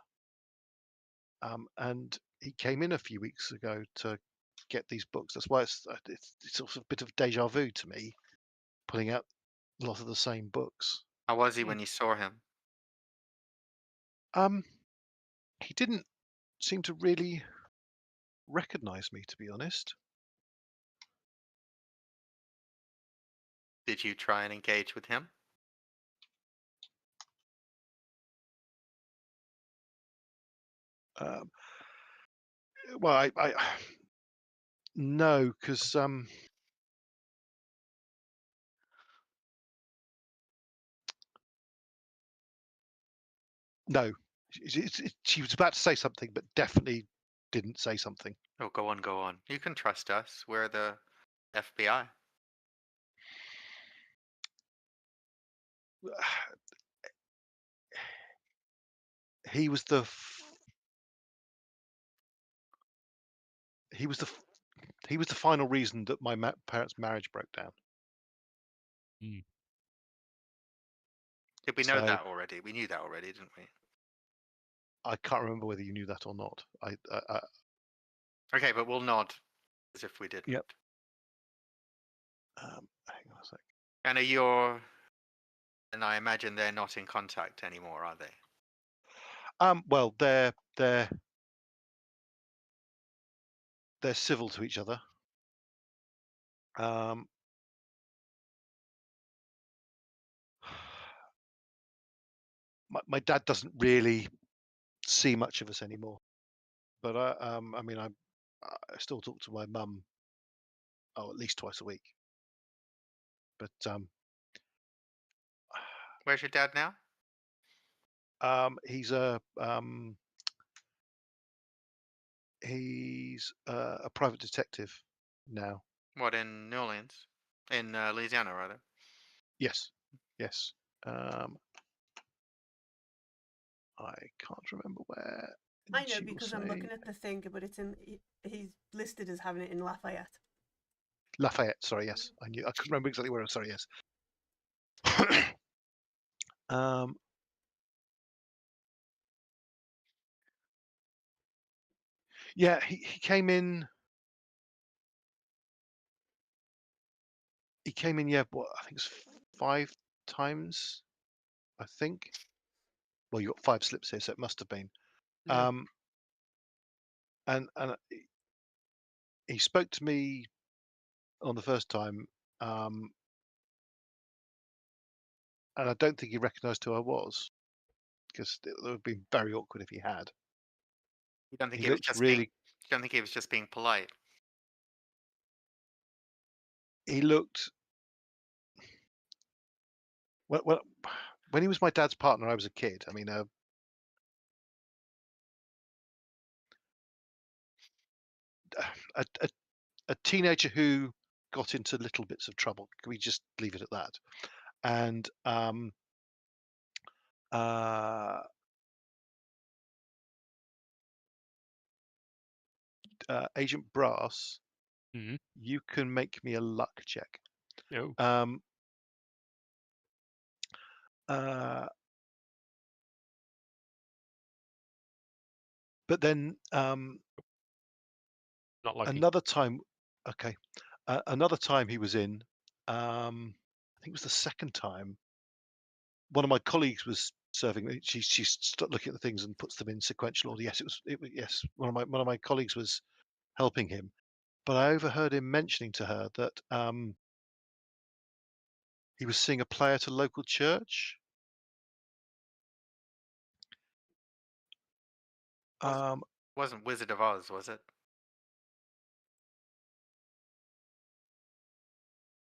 and he came in a few weeks ago to get these books. That's why it's sort of a bit of deja vu to me, pulling out a lot of the same books. How was he when you saw him? He didn't seem to really recognize me, to be honest. Did you try and engage with him? Well, I no, because no, she was about to say something, but definitely didn't say something. Oh, go on, go on. You can trust us. We're the FBI. He was the final reason that my parents' marriage broke down. Mm. Did we know So that already? We knew that already, didn't we? I can't remember whether you knew that or not. Okay, but we'll nod as if we didn't. Yep. Hang on a sec. And I imagine they're not in contact anymore, are they? Well, they're they're civil to each other. My dad doesn't really see much of us anymore, but I mean, I still talk to my mum, at least twice a week. But Where's your dad now? he's a private detective now. What, in New Orleans? In Louisiana, rather. Yes, yes. I can't remember where. I know she will because I'm say looking at the thing, but it's in. He's listed as having it in Lafayette. Lafayette. Sorry, yes. I couldn't remember exactly where. Sorry, yes. Yeah, he came in. He came in. Yeah, what I think it's 5 times. I think. Well, you got 5 slips here, so it must have been. Yeah. And he spoke to me on the first time, and I don't think he recognised who I was, because it would have been very awkward if he had. You don't think He he was looked just really. being? You don't think he was just being polite? He looked. Well, when he was my dad's partner, I was a kid. I mean, a teenager who got into little bits of trouble. Can we just leave it at that? And Agent Brass, Mm-hmm. you can make me a luck check. Oh. But then Not lucky. another time, okay, another time he was in. I think it was the second time. One of my colleagues was serving. She started looking at the things and puts them in sequential order. Yes, it was yes. One of my colleagues was helping him, but I overheard him mentioning to her that he was seeing a play at a local church. Wasn't Wizard of Oz, was it?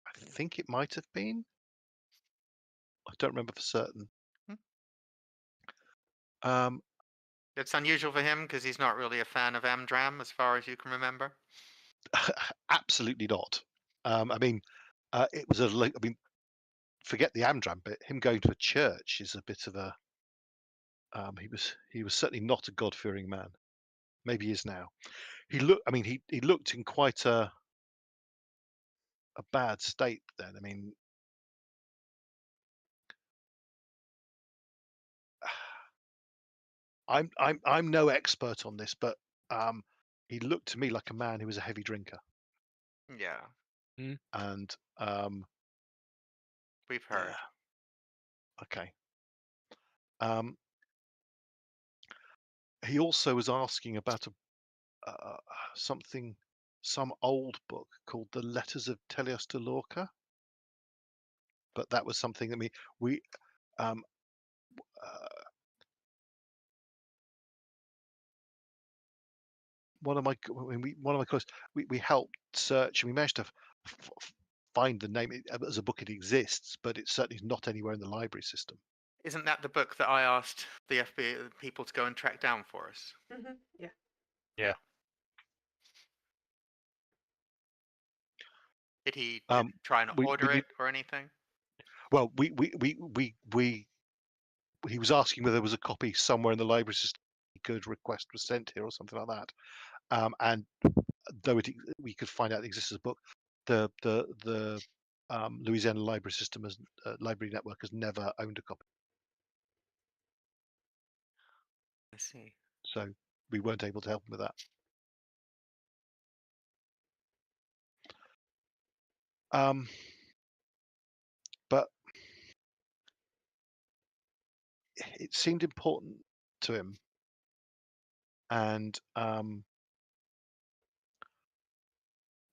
I think it might have been. I don't remember for certain. It's unusual for him because he's not really a fan of Amdram, as far as you can remember. Absolutely not. I mean, it was I mean, forget the Amdram bit. Him going to a church is a bit of a. He was certainly not a God-fearing man. Maybe he is now. He looked. I mean, he looked in quite a bad state then. I mean, I'm no expert on this, but he looked to me like a man who was a heavy drinker. Yeah. And we've heard. Yeah. Okay. He also was asking about some old book called The Letters of Teleos to Lorca. But that was something. I mean, we one of my colleagues, we helped search, and we managed to find the name. As a book, it exists, but it's certainly not anywhere in the library system. Isn't that the book that I asked the FBI people to go and track down for us? Yeah. Yeah. Did he try and order it or anything? Well, he was asking whether there was a copy somewhere in the library system he could request was sent here or something like that. And though we could find out it exists as a book, the Louisiana library system library network has never owned a copy. I see. So we weren't able to help him with that. But it seemed important to him, and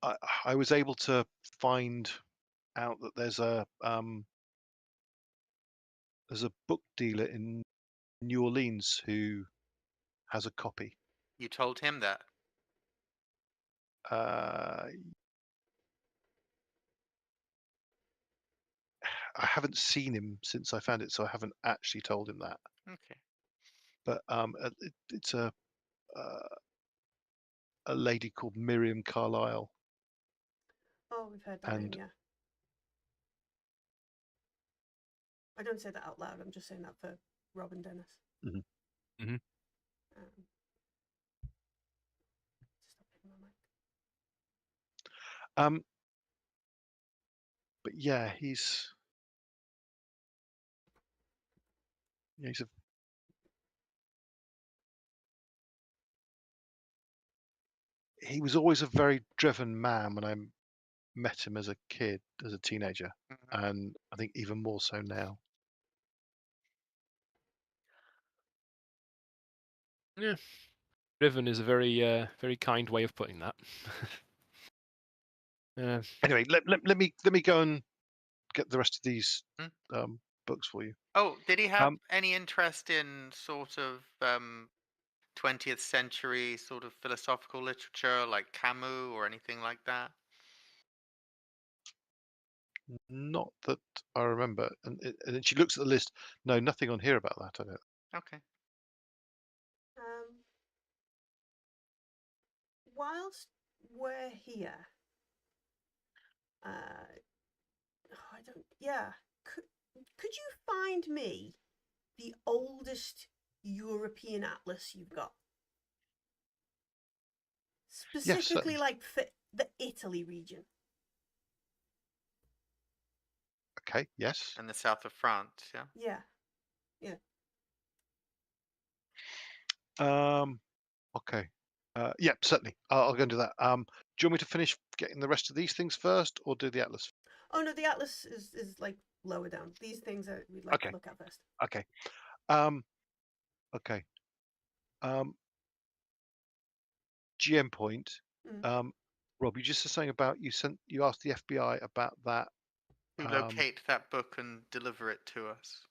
I was able to find out that there's a book dealer in New Orleans who has a copy. You told him that. I haven't seen him since I found it, so I haven't actually told him that. Okay. But it's a lady called Miriam Carlyle. Oh, we've heard that name, yeah. I don't say that out loud. I'm just saying that for Rob and Dennis. Mm-hmm. Mm-hmm. But yeah, he's he was always a very driven man when I met him as a kid, as a teenager, and I think even more so now. Yeah, driven is a very very kind way of putting that. Anyway, let me go and get the rest of these books for you. Oh, did he have any interest in sort of 20th century sort of philosophical literature like Camus or anything like that? Not that I remember. And then she looks at the list. No, nothing on here about that. I don't. Okay. Whilst we're here, could you find me the oldest European atlas you've got? Specifically, yes, like for the Italy region. Okay. Yes. And the south of France. Yeah. Yeah. Yeah. Okay. Yeah, certainly. I'll go and do that. Do you want me to finish getting the rest of these things first, or do the atlas? Oh no, the atlas is like lower down. These things we'd like to look at first. Okay. Okay. GM point. Rob, you just said something about you asked the FBI about that. To locate that book and deliver it to us.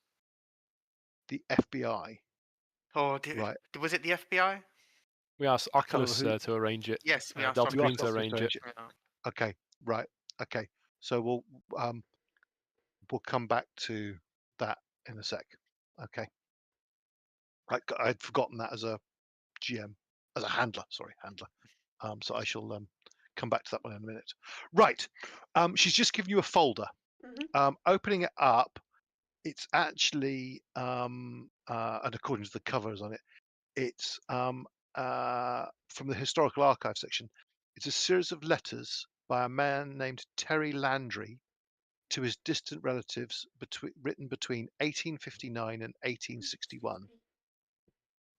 The FBI. Oh, right. Was it the FBI? We asked Oculus to arrange it. Yes, we asked Delta Green to arrange it. Okay, right. Okay, so we'll come back to that in a sec. Okay. I'd forgotten that as a GM, as a handler. Sorry, handler. So I shall come back to that one in a minute. Right. She's just given you a folder. Opening it up, it's actually and according to the covers on it, it's from the historical archive section. It's a series of letters by a man named Terry Landry to his distant relatives written between 1859 and 1861.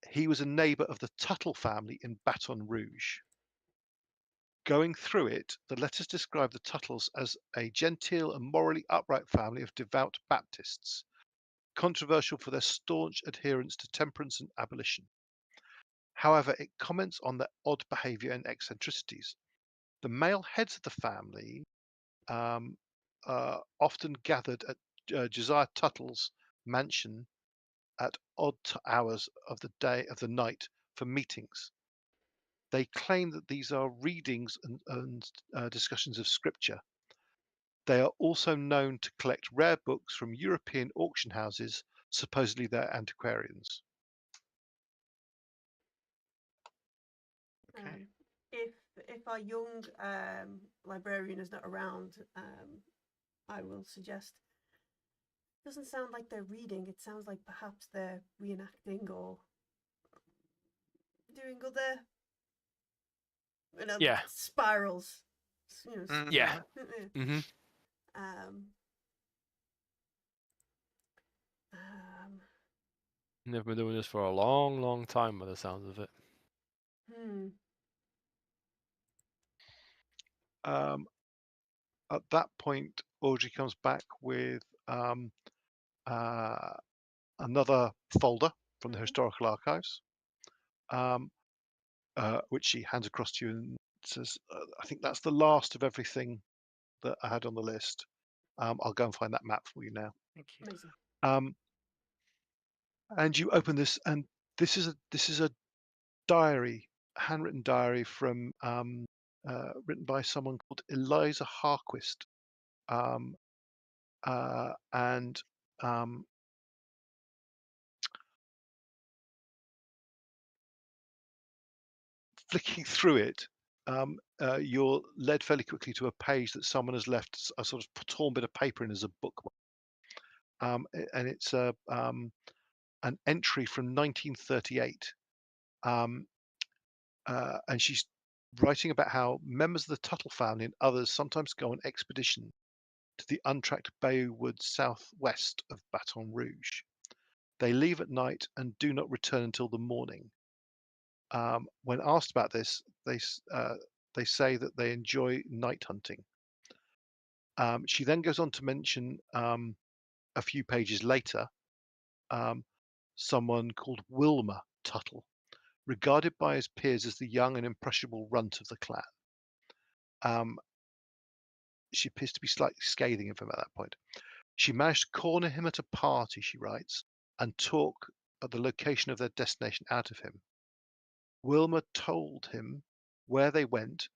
He was a neighbor of the Tuttle family in Baton Rouge. Going through it, the letters describe the Tuttles as a genteel and morally upright family of devout Baptists, controversial for their staunch adherence to temperance and abolition. However, it comments on their odd behavior and eccentricities. The male heads of the family often gathered at Josiah Tuttle's mansion at odd hours of the night for meetings. They claim that these are readings and discussions of scripture. They are also known to collect rare books from European auction houses, supposedly they're antiquarians. Okay. If our young librarian is not around, I will suggest. It doesn't sound like they're reading. It sounds like perhaps they're reenacting or doing other, spirals. Yeah. Mm-hmm. They've been doing this for a long, long time by the sounds of it. At that point, Audrey comes back with another folder from the historical archives, which she hands across to you, and says, I think that's the last of everything that I had on the list. I'll go and find that map for you now. Thank you. Amazing. And you open this, and this is a diary, handwritten diary from written by someone called Eliza Harquist, and flicking through it, you're led fairly quickly to a page that someone has left a sort of torn bit of paper in as a bookmark. And it's an entry from 1938. And she's writing about how members of the Tuttle family and others sometimes go on expedition to the untracked Bayou Woods southwest of Baton Rouge. They leave at night and do not return until the morning. When asked about this, they say that they enjoy night hunting. She then goes on to mention a few pages later someone called Wilma Tuttle, regarded by his peers as the young and impressionable runt of the clan. She appears to be slightly scathing of him at that point. She managed to corner him at a party, she writes, and talk at the location of their destination out of him. Wilma told him where they went,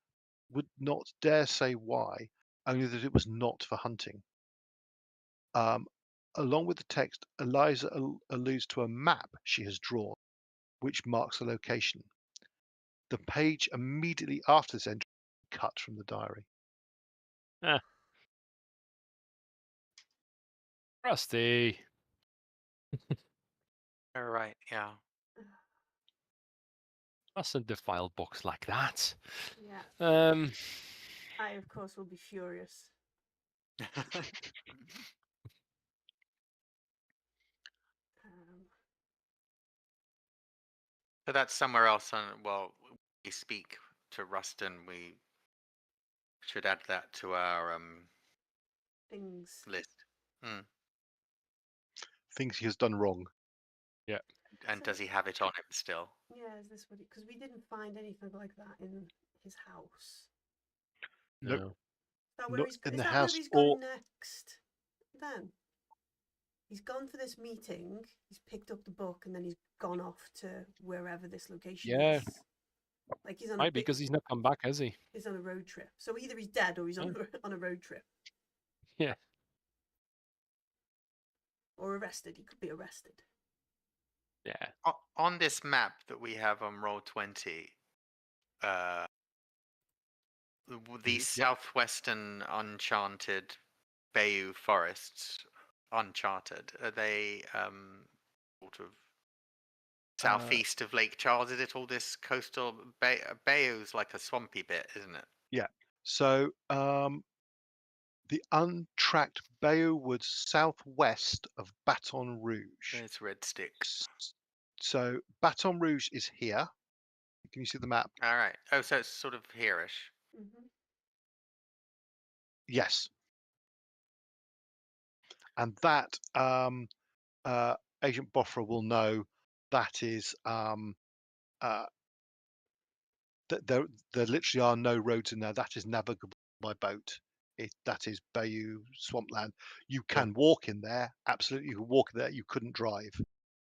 would not dare say why, only that it was not for hunting. Along with the text, Eliza alludes to a map she has drawn, which marks the location. The page immediately after this entry is cut from the diary. Rusty. All right. Yeah. Mustn't defile books like that. Yeah. I, of course, will be furious. So that's somewhere else on. Well, we speak to Rustin. We should add that to our Things. list. Things he has done wrong. Yeah. And So- does he have it on him still? Yeah, is this what? Because we didn't find anything like that in his house. Nope. No. Is that where Not he's, in is the that house where he's or- gone next? Then he's gone for this meeting. He's picked up the book, and then he's gone off to wherever this location Yeah. is. Like he's on Might be because he's not come back, has he? he's on a road trip. So either he's dead or he's on on a road trip. Yeah. Or arrested. He could be arrested. Yeah. On this map that we have on Roll20, the Yep. southwestern uncharted Bayou forests, uncharted, are they sort of southeast of Lake Charles? Is it all this coastal Bayou's like a swampy bit, isn't it? Yeah. So the untracked Bayou Woods southwest of Baton Rouge. There's Red Stick. So Baton Rouge is here. Can you see the map? All right. Oh, so it's sort of here-ish. Mm-hmm. Yes. And that Agent Bofra will know that is there literally are no roads in there. That is navigable by boat. That is Bayou swampland. You can walk in there. Absolutely, you can walk in there. You couldn't drive.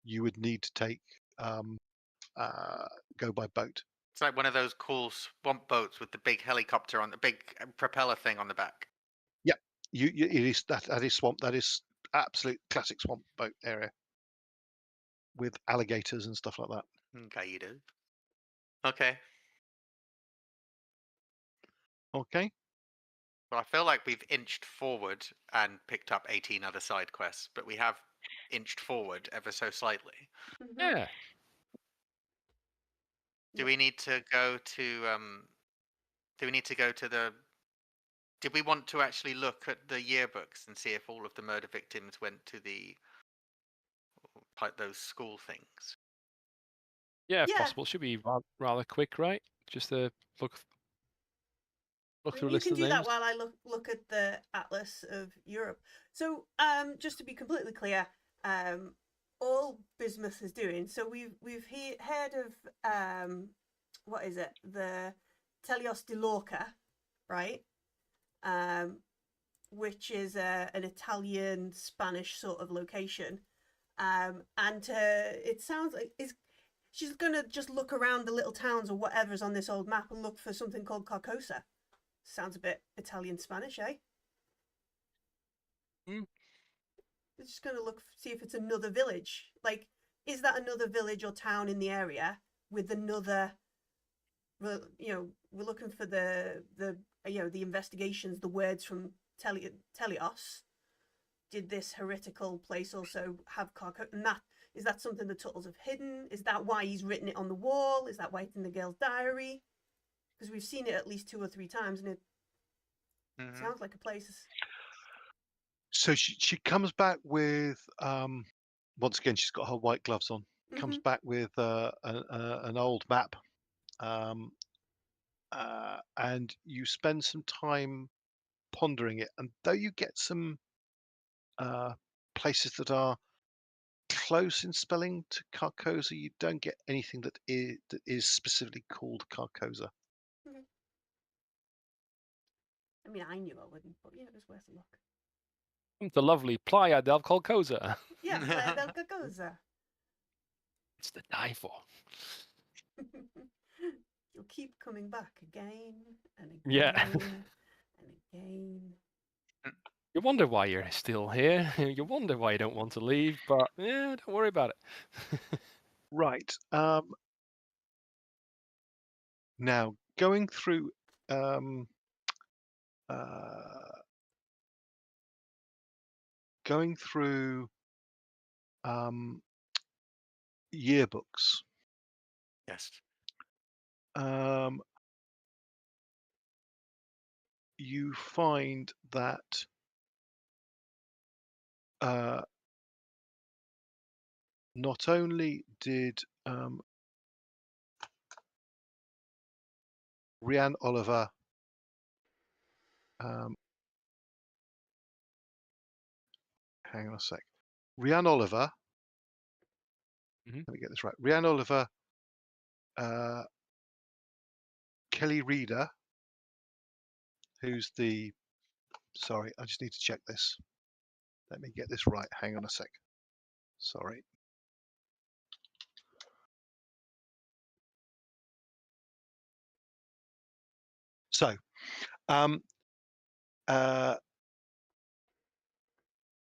You would need to take go by boat. It's like one of those cool swamp boats with the big helicopter on the big propeller thing on the back. Yeah, it is that is swamp. That is absolute classic swamp boat area with alligators and stuff like that. Okay, you do. Okay. Okay. Well, I feel like we've inched forward and picked up 18 other side quests, but we have inched forward ever so slightly. Mm-hmm. Yeah. Do we need to go to the did we want to actually look at the yearbooks and see if all of the murder victims went to the like those school things? Yeah, if Yeah. possible. Should be rather quick, right? Just to look through a You list can of do names. that while I look at the Atlas of Europe. So, just to be completely clear, all Bismuth is doing. So we've heard of what is it? The Telios de Lorca, right? Which is an Italian Spanish sort of location. And it sounds like she's gonna just look around the little towns or whatever's on this old map and look for something called Carcosa. Sounds a bit Italian Spanish, eh? It's just gonna see if it's another village. Like, is that another village or town in the area with another? We're looking for the investigations, the words from Telios. Did this heretical place also have Carcosa? And is that something the Tuttles have hidden? Is that why he's written it on the wall? Is that why it's in the girl's diary? Because we've seen it at least 2 or 3 times, and it sounds like a place. So she comes back with once again she's got her white gloves on. Comes back with an old map, and you spend some time pondering it. And though you get some places that are close in spelling to Carcosa, you don't get anything that is specifically called Carcosa. I mean, I knew I wouldn't, but it was worth a look. The lovely Playa del Carcosa. Yeah, Playa del Carcosa. It's to die for. You'll keep coming back again and again Yeah. and again. You wonder why you're still here. You wonder why you don't want to leave, but yeah, don't worry about it. Right. Now going through yearbooks. Yes. You find that not only did Rhiann Oliver hang on a sec. Rhiann Oliver, let me get this right. Rhiann Oliver, Kelly Reader, who's the, sorry, I just need to check this. Let me get this right. Hang on a sec. Sorry. So,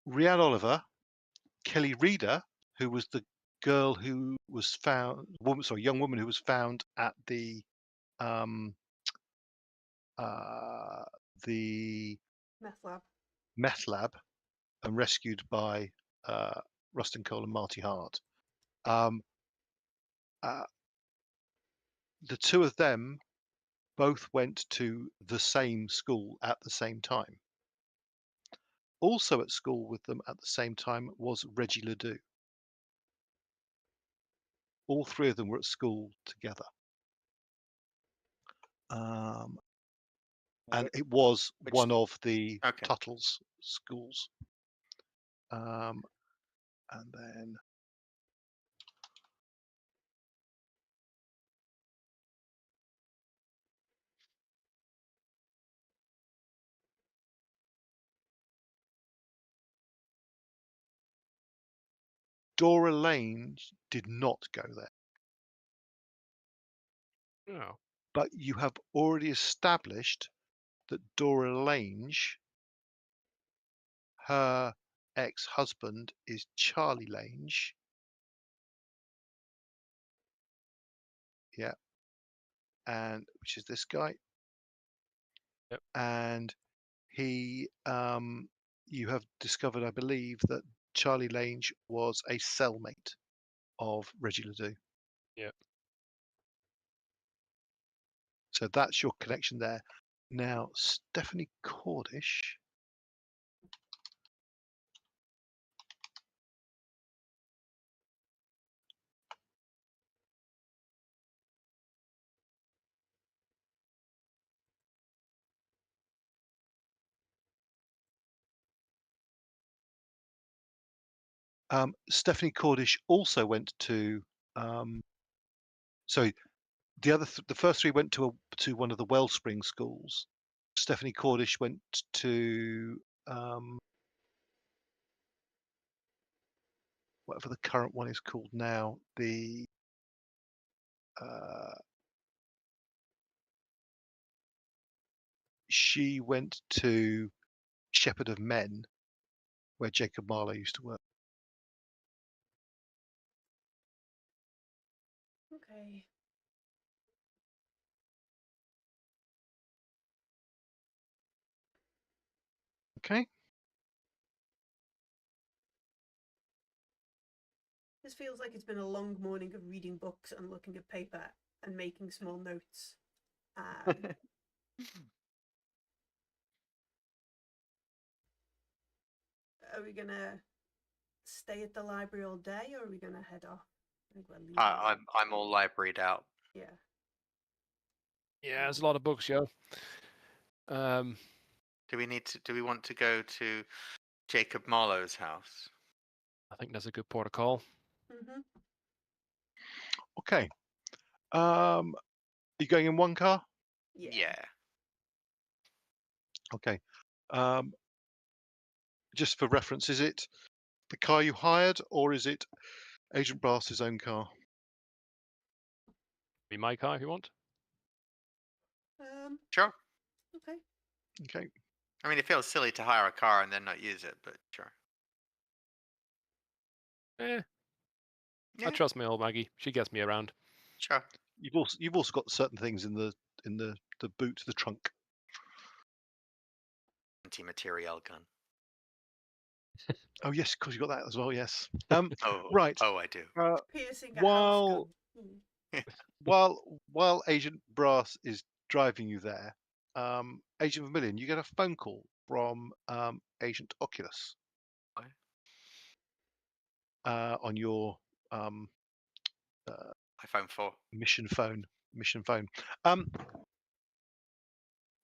Rhiann Oliver, Kelly Reader, who was the girl who was found, young woman who was found at the meth lab and rescued by Rustin Cole and Marty Hart. The two of them both went to the same school at the same time. Also at school with them at the same time was Reggie Ledoux. All 3 of them were at school together. And it was one of the Tuttles schools. And then Dora Lane did not go there. No. But you have already established that Dora Lange, her ex-husband is Charlie Lange. Yeah. And which is this guy. Yep. And he you have discovered, I believe, that Charlie Lange was a cellmate of Reggie Ledoux. Yeah. So that's your connection there. Now, Stephanie Cordish. Stephanie Cordish also went to, so The first three went to one of the Wellspring schools. Stephanie Cordish went to whatever the current one is called now. She went to Shepherd of Men, where Jacob Marlowe used to work. Okay. Okay. This feels like it's been a long morning of reading books and looking at paper and making small notes. Are we gonna stay at the library all day, or are we gonna head off? I think we're leaving. I'm all libraried out. Yeah. Yeah, there's a lot of books, Joe. Do we want to go to Jacob Marlowe's house? I think that's a good port of call. Mm-hmm. Okay. Are you going in one car? Yeah. Okay. Just for reference, is it the car you hired, or is it Agent Brass's own car? Be my car if you want. Sure. Okay. Okay. I mean, it feels silly to hire a car and then not use it, but sure. Yeah. Yeah, I trust my old Maggie. She gets me around. sure. You've also got certain things in the boot, the trunk. Anti-material gun. Oh yes, because you got that as well. Yes. Oh, Right. Oh, I do. Piercing a While house while Agent Brass is driving you there, Agent Vermillion, you get a phone call from Agent Oculus. Why? On your iPhone 4. mission phone.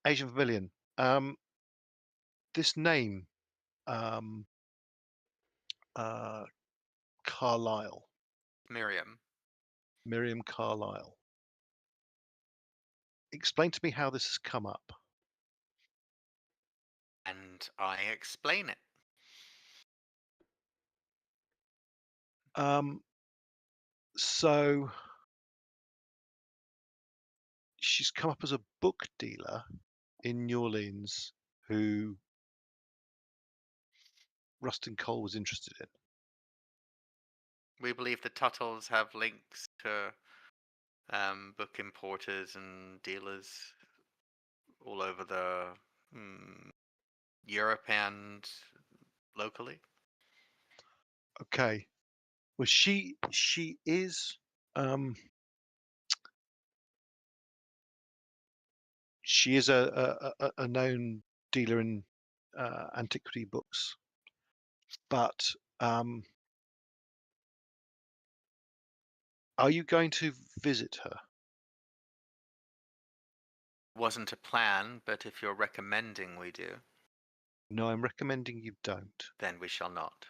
Agent Vermillion, this name, Carlyle, Miriam Carlyle. Explain to me how this has come up. And I explain it. So she's come up as a book dealer in New Orleans who Rustin Cole was interested in. We believe the Tuttles have links to book importers and dealers all over the Europe and locally. Okay. Well, she is she is a known dealer in antiquity books, but are you going to visit her? Wasn't a plan, but if you're recommending we do, No, I'm recommending you don't. then we shall not.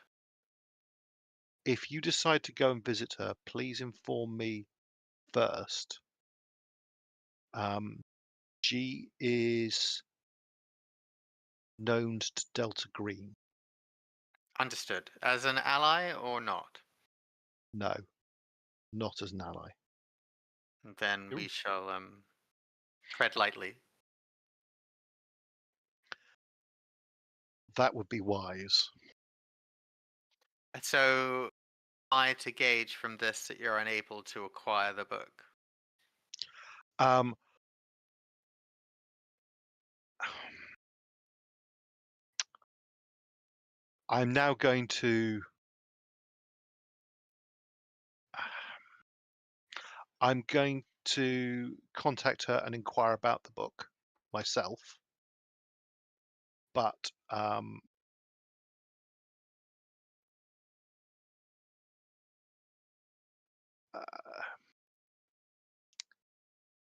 If you decide to go and visit her, please inform me first. She is known to Delta Green. Understood. As an ally or not? No, not as an ally. Then Ooh. we shall tread lightly. That would be wise. So, I to gauge from this that you're unable to acquire the book. I'm now going to contact her and inquire about the book myself. But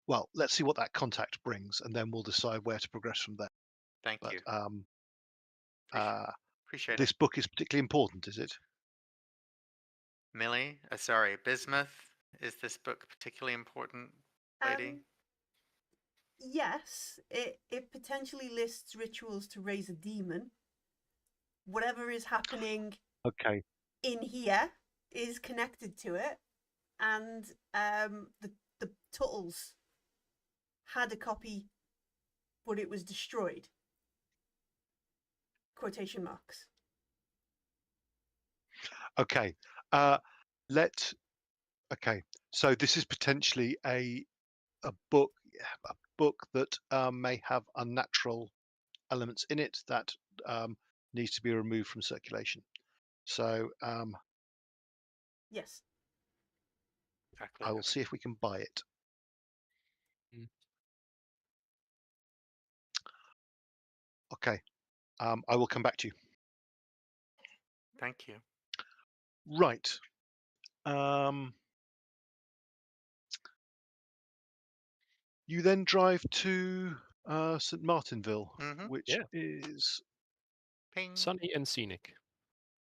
well, let's see what that contact brings, and then we'll decide where to progress from there. Thank you. Appreciate this book is particularly important, is it? Millie, Bismuth, is this book particularly important? lady? Yes, it potentially lists rituals to raise a demon. Whatever is happening Okay. in here is connected to it, and the Tuttles had a copy, but it was destroyed. Quotation marks. Okay. Okay. So this is potentially a book that may have unnatural elements in it that needs to be removed from circulation. So Yes. Exactly. I will see if we can buy it. Okay. I will come back to you. Thank you. Right. You then drive to St. Martinville, which is Ping. Sunny and scenic.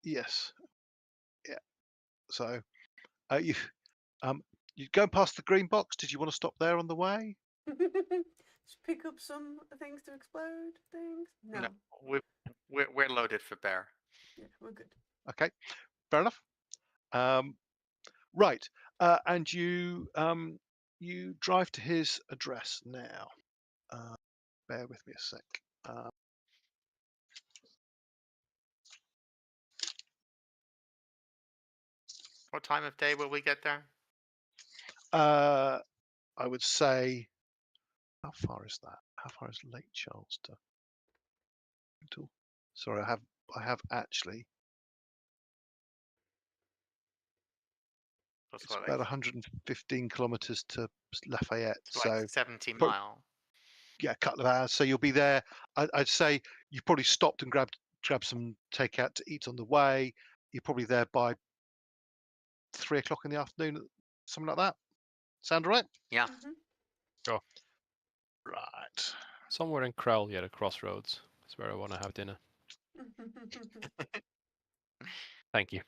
Yes. Yeah. So you go past the green box. Did you want to stop there on the way? Just pick up some things to explode things. No. We're loaded for bear. Yeah, we're good. Okay, fair enough. Right, and you drive to his address now. Bear with me a sec. What time of day will we get there? I would say, how far is that? How far is Lake Charles to? Sorry, I have actually. That's It's what, about like, 115 kilometers to Lafayette, like so 70 mile. yeah, a couple of hours. So you'll be there. I'd say you probably stopped and grabbed some takeout to eat on the way. You're probably there by 3 o'clock in the afternoon, something like that. Sound all right? Yeah. Mm-hmm. Sure. Right. Somewhere in Crowley at a crossroads. That's where I want to have dinner. Thank you.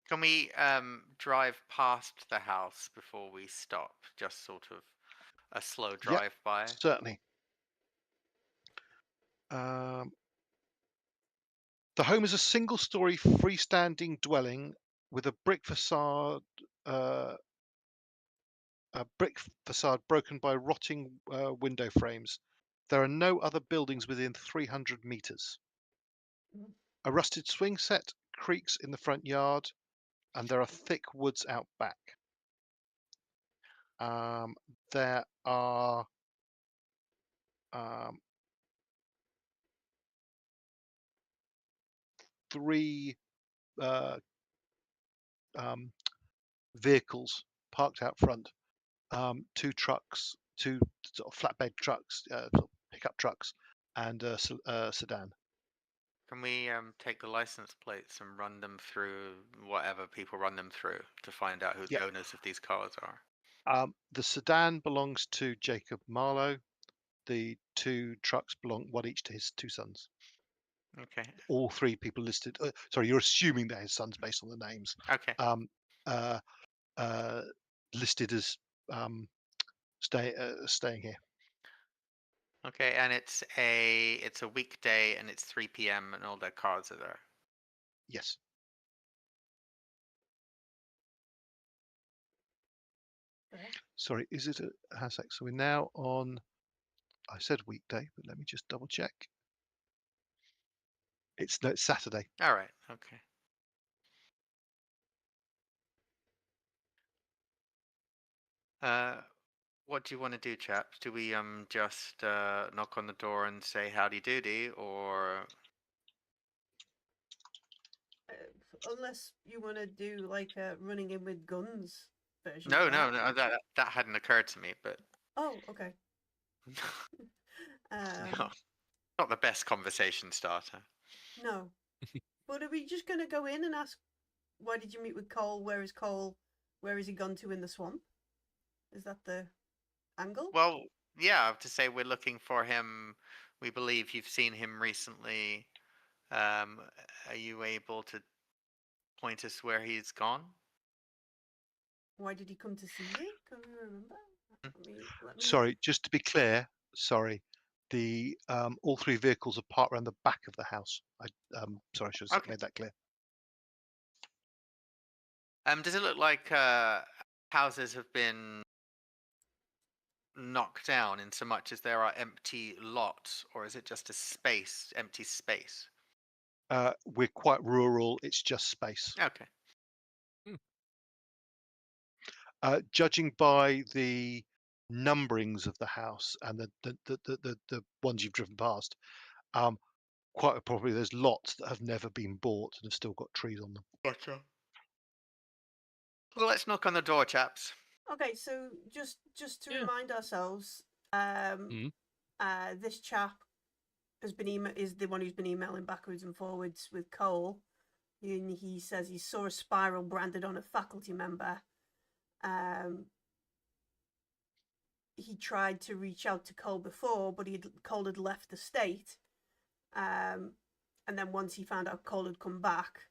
Can we drive past the house before we stop? Just sort of a slow Yep, drive by. certainly. The home is a single-story freestanding dwelling with a brick facade broken by rotting window frames. There are no other buildings within 300 meters. A rusted swing set creaks in the front yard, and there are thick woods out back. There are three vehicles parked out front. 2 trucks, 2 sort of flatbed trucks, sort of pickup trucks, and a sedan. Can we take the license plates and run them through whatever people run them through to find out who the owners of these cars are? The sedan belongs to Jacob Marlowe. The 2 trucks belong one each to his 2 sons. Okay. All 3 people listed. Sorry, you're assuming they're his sons based on the names. Okay. Listed as staying here. Okay, and it's a weekday and it's 3 p.m. and all their cars are there. Yes. Sorry, is it a hashtag? So we're now on. I said weekday, but let me just double check. It's Saturday. All right. Okay. What do you want to do, chaps? Do we just knock on the door and say howdy doody, or Unless you want to do like a running in with guns version. no, of that. no, that hadn't occurred to me, but Oh, okay. no, not the best conversation starter. No. But are we just going to go in and ask, why did you meet with Cole? Where is Cole? Where has he gone to in the swamp? Is that the angle? Well, yeah, to say we're looking for him. We believe you've seen him recently. Are you able to point us where he's gone? Why did he come to see you? Can you remember? Let me... Sorry, just to be clear. Sorry, the all three vehicles are parked around the back of the house. Sorry, I should have made that clear. Does it look like houses have been knocked down in so much as there are empty lots, or is it just a empty space? We're quite rural. It's just space. Okay. Judging by the numberings of the house and the ones you've driven past, quite probably there's lots that have never been bought and have still got trees on them. Gotcha. Well, let's knock on the door, chaps. Okay, so just to remind ourselves, this chap is the one who's been emailing backwards and forwards with Cole, and he says he saw a spiral branded on a faculty member. He tried to reach out to Cole before, but Cole had left the state. And then once he found out Cole had come back,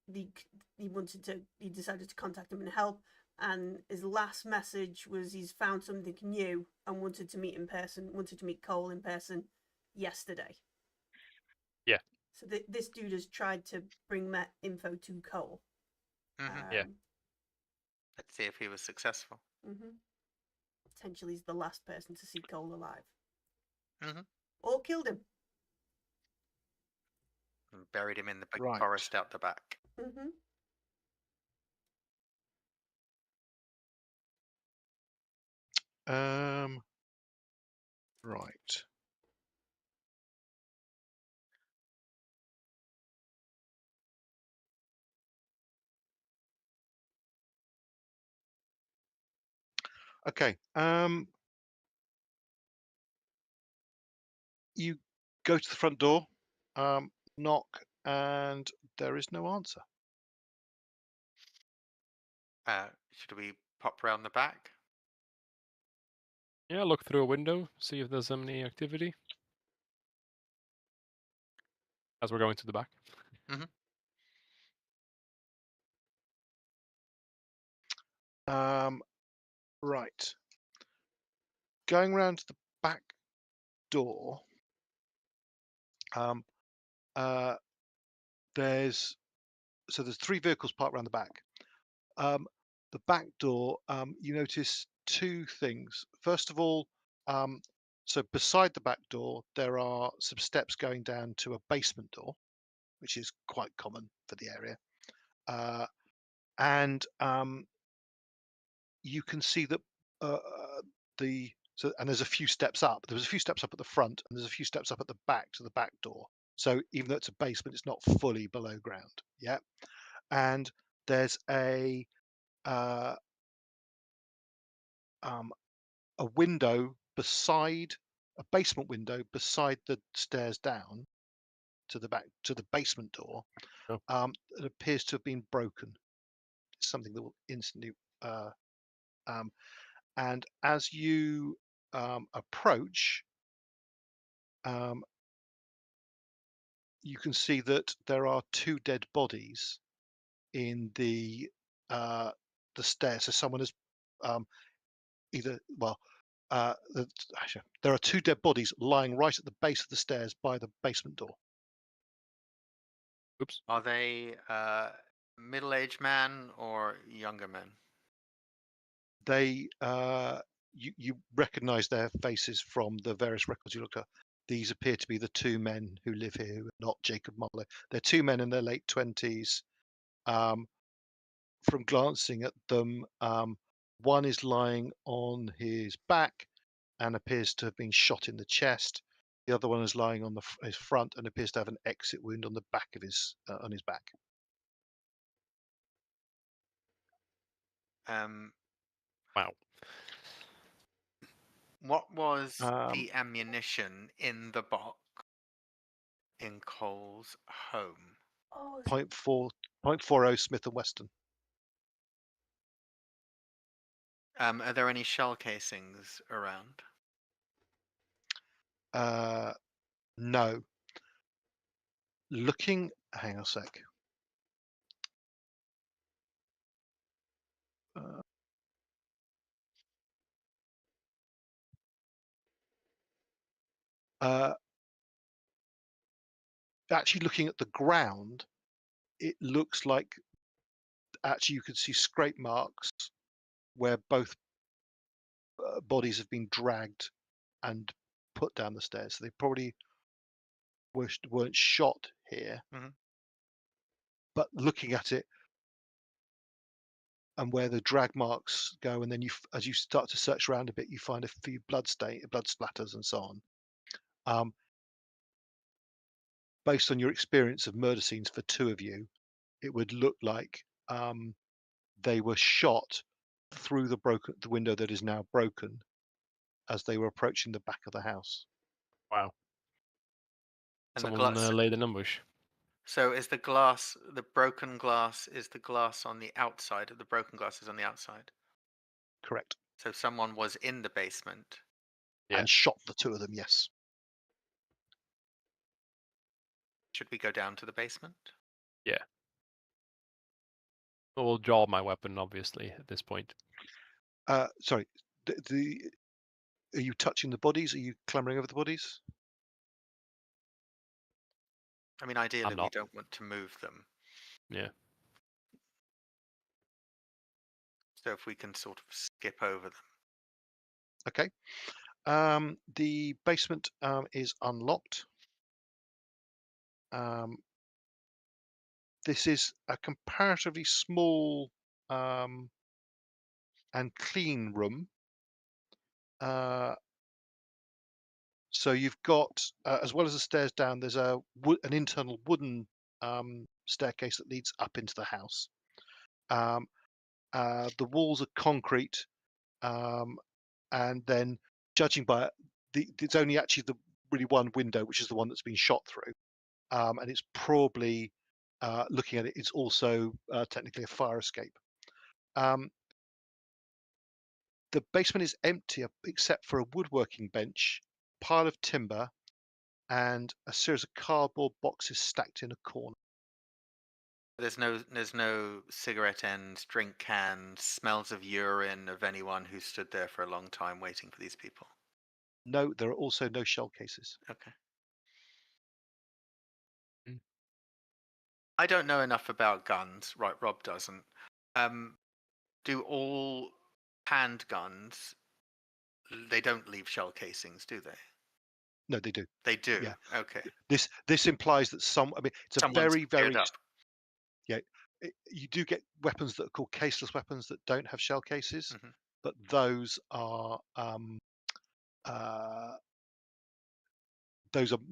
he decided to contact him and help. And his last message was he's found something new and wanted to meet Cole in person yesterday. Yeah. So this dude has tried to bring that info to Cole. Yeah. Let's see if he was successful. Potentially he's the last person to see Cole alive. Mm-hmm. Or killed him. And buried him in the big Right. forest out the back. Right. Okay. You go to the front door, knock, and there is no answer. Should we pop round the back? Yeah, look through a window, see if there's any activity. As we're going to the back. Right. Going round to the back door, there's three vehicles parked around the back. The back door, you notice two things. First of all, so beside the back door, there are some steps going down to a basement door, which is quite common for the area. And you can see that and there's a few steps up. There's a few steps up at the front, and there's a few steps up at the back to the back door. So even though it's a basement, it's not fully below ground. Yeah, and there's a window beside a basement window beside the stairs down to the back to the basement door. It appears to have been broken. It's something that will instantly and as you approach, you can see that there are two dead bodies in the stairs. So someone has there are two dead bodies lying right at the base of the stairs by the basement door. Oops. Are they middle-aged man or younger men? They you recognize their faces from the various records you look at. These appear to be the two men who live here, who are not Jacob Marlowe. They're two men in their late 20s. From glancing at them, one is lying on his back and appears to have been shot in the chest. The other one is lying on his front and appears to have an exit wound on the back of his on his back. Wow. What was the ammunition in the box in Cole's home? .40 Smith & Wesson. Are there any shell casings around? No. Looking hang on a sec. Actually, looking at the ground, it looks like actually you could see scrape marks where both bodies have been dragged and put down the stairs. So they probably weren't shot here. Mhm. But looking at it and where the drag marks go, and then as you start to search around a bit, you find a few blood splatters and so on. Based on your experience of murder scenes for two of you, it would look like they were shot through the window that is now broken as they were approaching the back of the house. Wow. And Someone laid an ambush. So is the glass, the broken glass, is the glass on the outside? The broken glass is on the outside. Correct. So someone was in the basement. Yeah. And shot the two of them, yes. Should we go down to the basement? Yeah. I will draw my weapon, obviously, at this point. Sorry, are you touching the bodies? Are you clambering over the bodies? I mean, ideally, we not. don't want to move them. Yeah. So if we can sort of skip over them. Okay. The basement is unlocked. This is a comparatively small and clean room. So you've got, as well as the stairs down, there's an internal wooden staircase that leads up into the house. The walls are concrete, and then judging by it's only actually the really one window, which is the one that's been shot through, and it's probably looking at it, it's also technically a fire escape. The basement is empty except for a woodworking bench, pile of timber, and a series of cardboard boxes stacked in a corner. There's no cigarette ends, drink cans, smells of urine of anyone who stood there for a long time waiting for these people. No, there are also no shell cases. Okay. I don't know enough about guns. Right, Rob doesn't. Do all handguns? They don't leave shell casings, do they? No, they do. They do. Yeah. Okay. This implies that I mean, it's a Someone's very cleared up. yeah. You do get weapons that are called caseless weapons that don't have shell cases, Mhm. but those are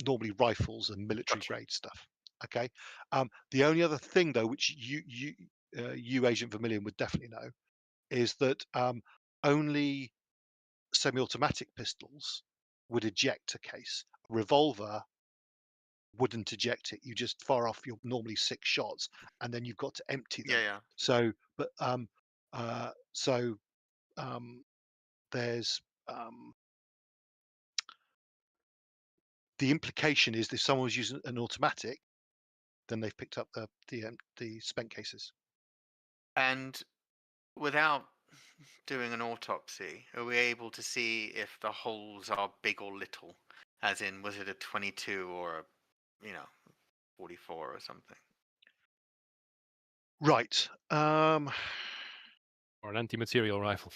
normally rifles and military Gotcha. grade stuff. Okay. The only other thing though, which you Agent Vermillion would definitely know, is that only semi-automatic pistols would eject a case. A revolver wouldn't eject it. You just fire off your normally 6 shots, and then you've got to empty them. Yeah. So, but there's the implication is if someone was using an automatic, then they've picked up the spent cases. And without doing an autopsy, are we able to see if the holes are big or little? As in, was it a 22 or a, 44 or something? Right. Or an anti-material rifle.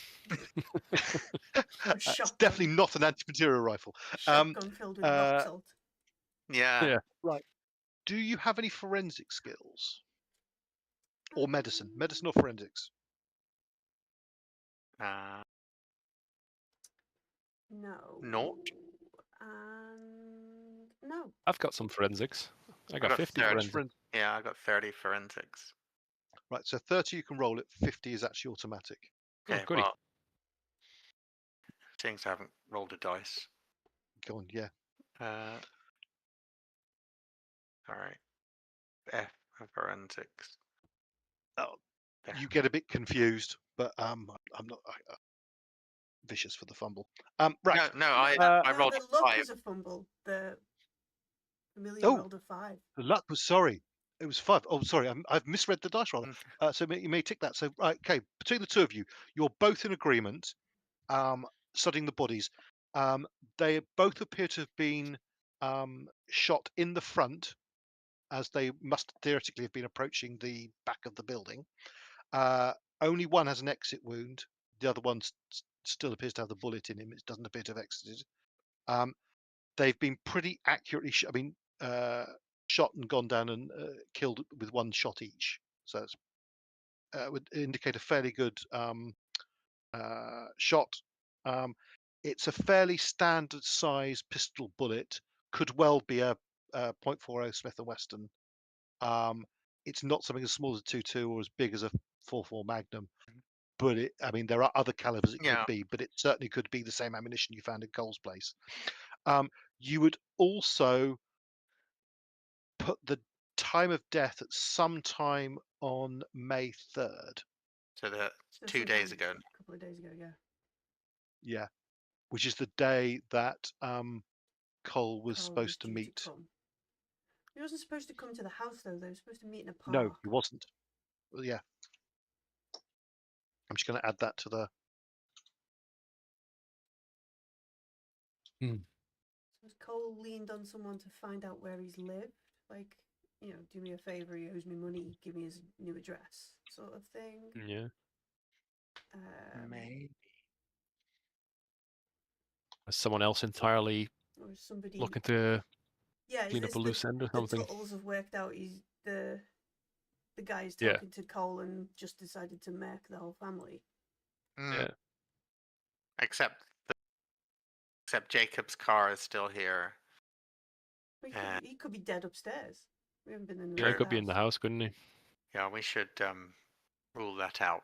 It's definitely not an anti-material rifle. Shotgun filled with rock salt. Yeah. Right. Do you have any forensic skills? Or medicine? Medicine or forensics? No. Naught? And no. I've got some forensics. I got 50 30. forensics. Yeah, I got 30 forensics. Right, so 30 you can roll it, 50 is actually automatic. Okay, goody. well, seeing as I haven't rolled a dice. Go on, yeah. Alright. F for forensics. Oh, you get a bit confused, but I'm not vicious for the fumble. Right. No, I rolled the a luck 5. was a fumble. The Millie Oh. rolled a 5. The luck was sorry. It was 5. Oh, sorry, I've misread the dice roller. So you may tick that. So right, okay, between the two of you, you're both in agreement. Studying the bodies, they both appear to have been shot in the front, as they must theoretically have been approaching the back of the building. Only one has an exit wound. The other one still appears to have the bullet in him. It doesn't appear to have exited. They've been pretty accurately shot and gone down and killed with one shot each. So it would indicate a fairly good shot. It's a fairly standard size pistol bullet. Could well be a .40 Smith & Wesson. It's not something as small as a 22 or as big as a 44 Magnum. But there are other calibers it could be, but it certainly could be the same ammunition you found in Cole's place. You would also put the time of death at some time on May 3rd. So that 2 days ago. A couple of days ago, yeah. Yeah, which is the day that Cole was supposed to meet. He wasn't supposed to come to the house, though. They were supposed to meet in a park. No, he wasn't. Well, yeah. I'm just going to add that to the... So has Cole leaned on someone to find out where he's lived? Like, do me a favour, he owes me money, give me his new address, sort of thing. Yeah. Maybe. Is someone else entirely or somebody looking to Yeah, clean up a loose end or something? The Tuttles have worked out he's the guy's talking to Cole and just decided to murk the whole family. Yeah. Except Jacob's car is still here. He could be dead upstairs. We haven't been in the he could be in the house, couldn't he? Yeah, we should rule that out.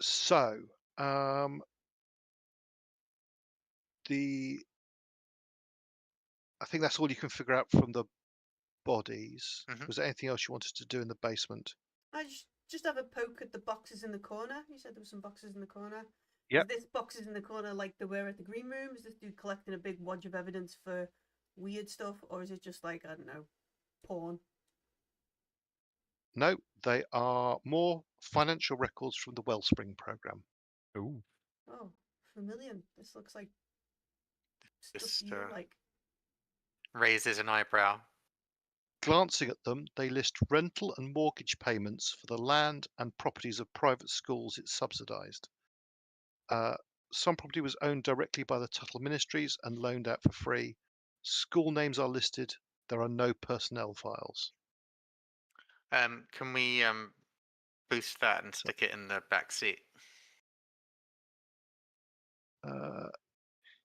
So, I think that's all you can figure out from the bodies. Was there anything else you wanted to do in the basement? I just have a poke at the boxes in the corner. You said there were some boxes in the corner. Yeah. Is this boxes in the corner like there were at the green room? Is this dude collecting a big wad of evidence for weird stuff, or is it just like, I don't know, porn? No, they are more financial records from the Wellspring program. Ooh. Oh, Vermillion. This looks like Just stuff you like. Raises an eyebrow. Glancing at them, they list rental and mortgage payments for the land and properties of private schools it subsidised. Some property was owned directly by the Tuttle Ministries and loaned out for free. School names are listed. There are no personnel files. Can we boost that and stick it in the back seat?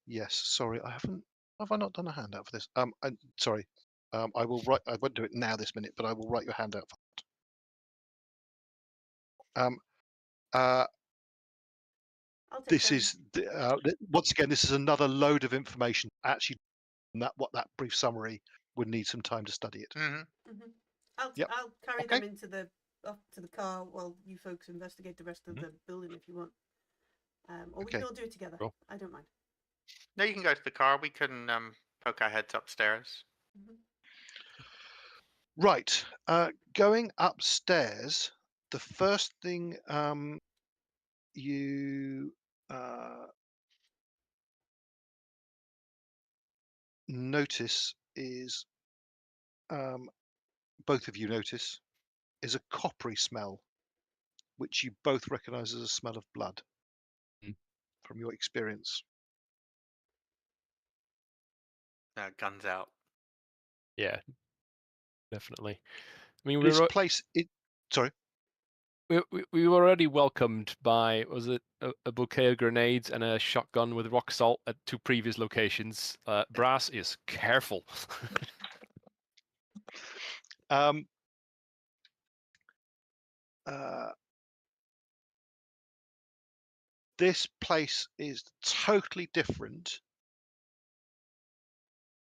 Yes, sorry, I haven't. Have I not done a handout for this? Sorry. I will write. I won't do it now this minute, but I will write your handout for that. This is once again. This is another load of information. Actually, what that brief summary would need some time to study it. I'll carry them into up to the car while you folks investigate the rest of the building if you want. Or we can all do it together. Cool. I don't mind. No, you can go to the car. We can poke our heads upstairs. Right. Going upstairs, the first thing you notice is, both of you notice, is a coppery smell, which you both recognize as a smell of blood from your experience. Guns out. Yeah, definitely. I mean, this place. Sorry. We were already welcomed by, was it a bouquet of grenades and a shotgun with rock salt at 2 previous locations. Brass is careful. This place is totally different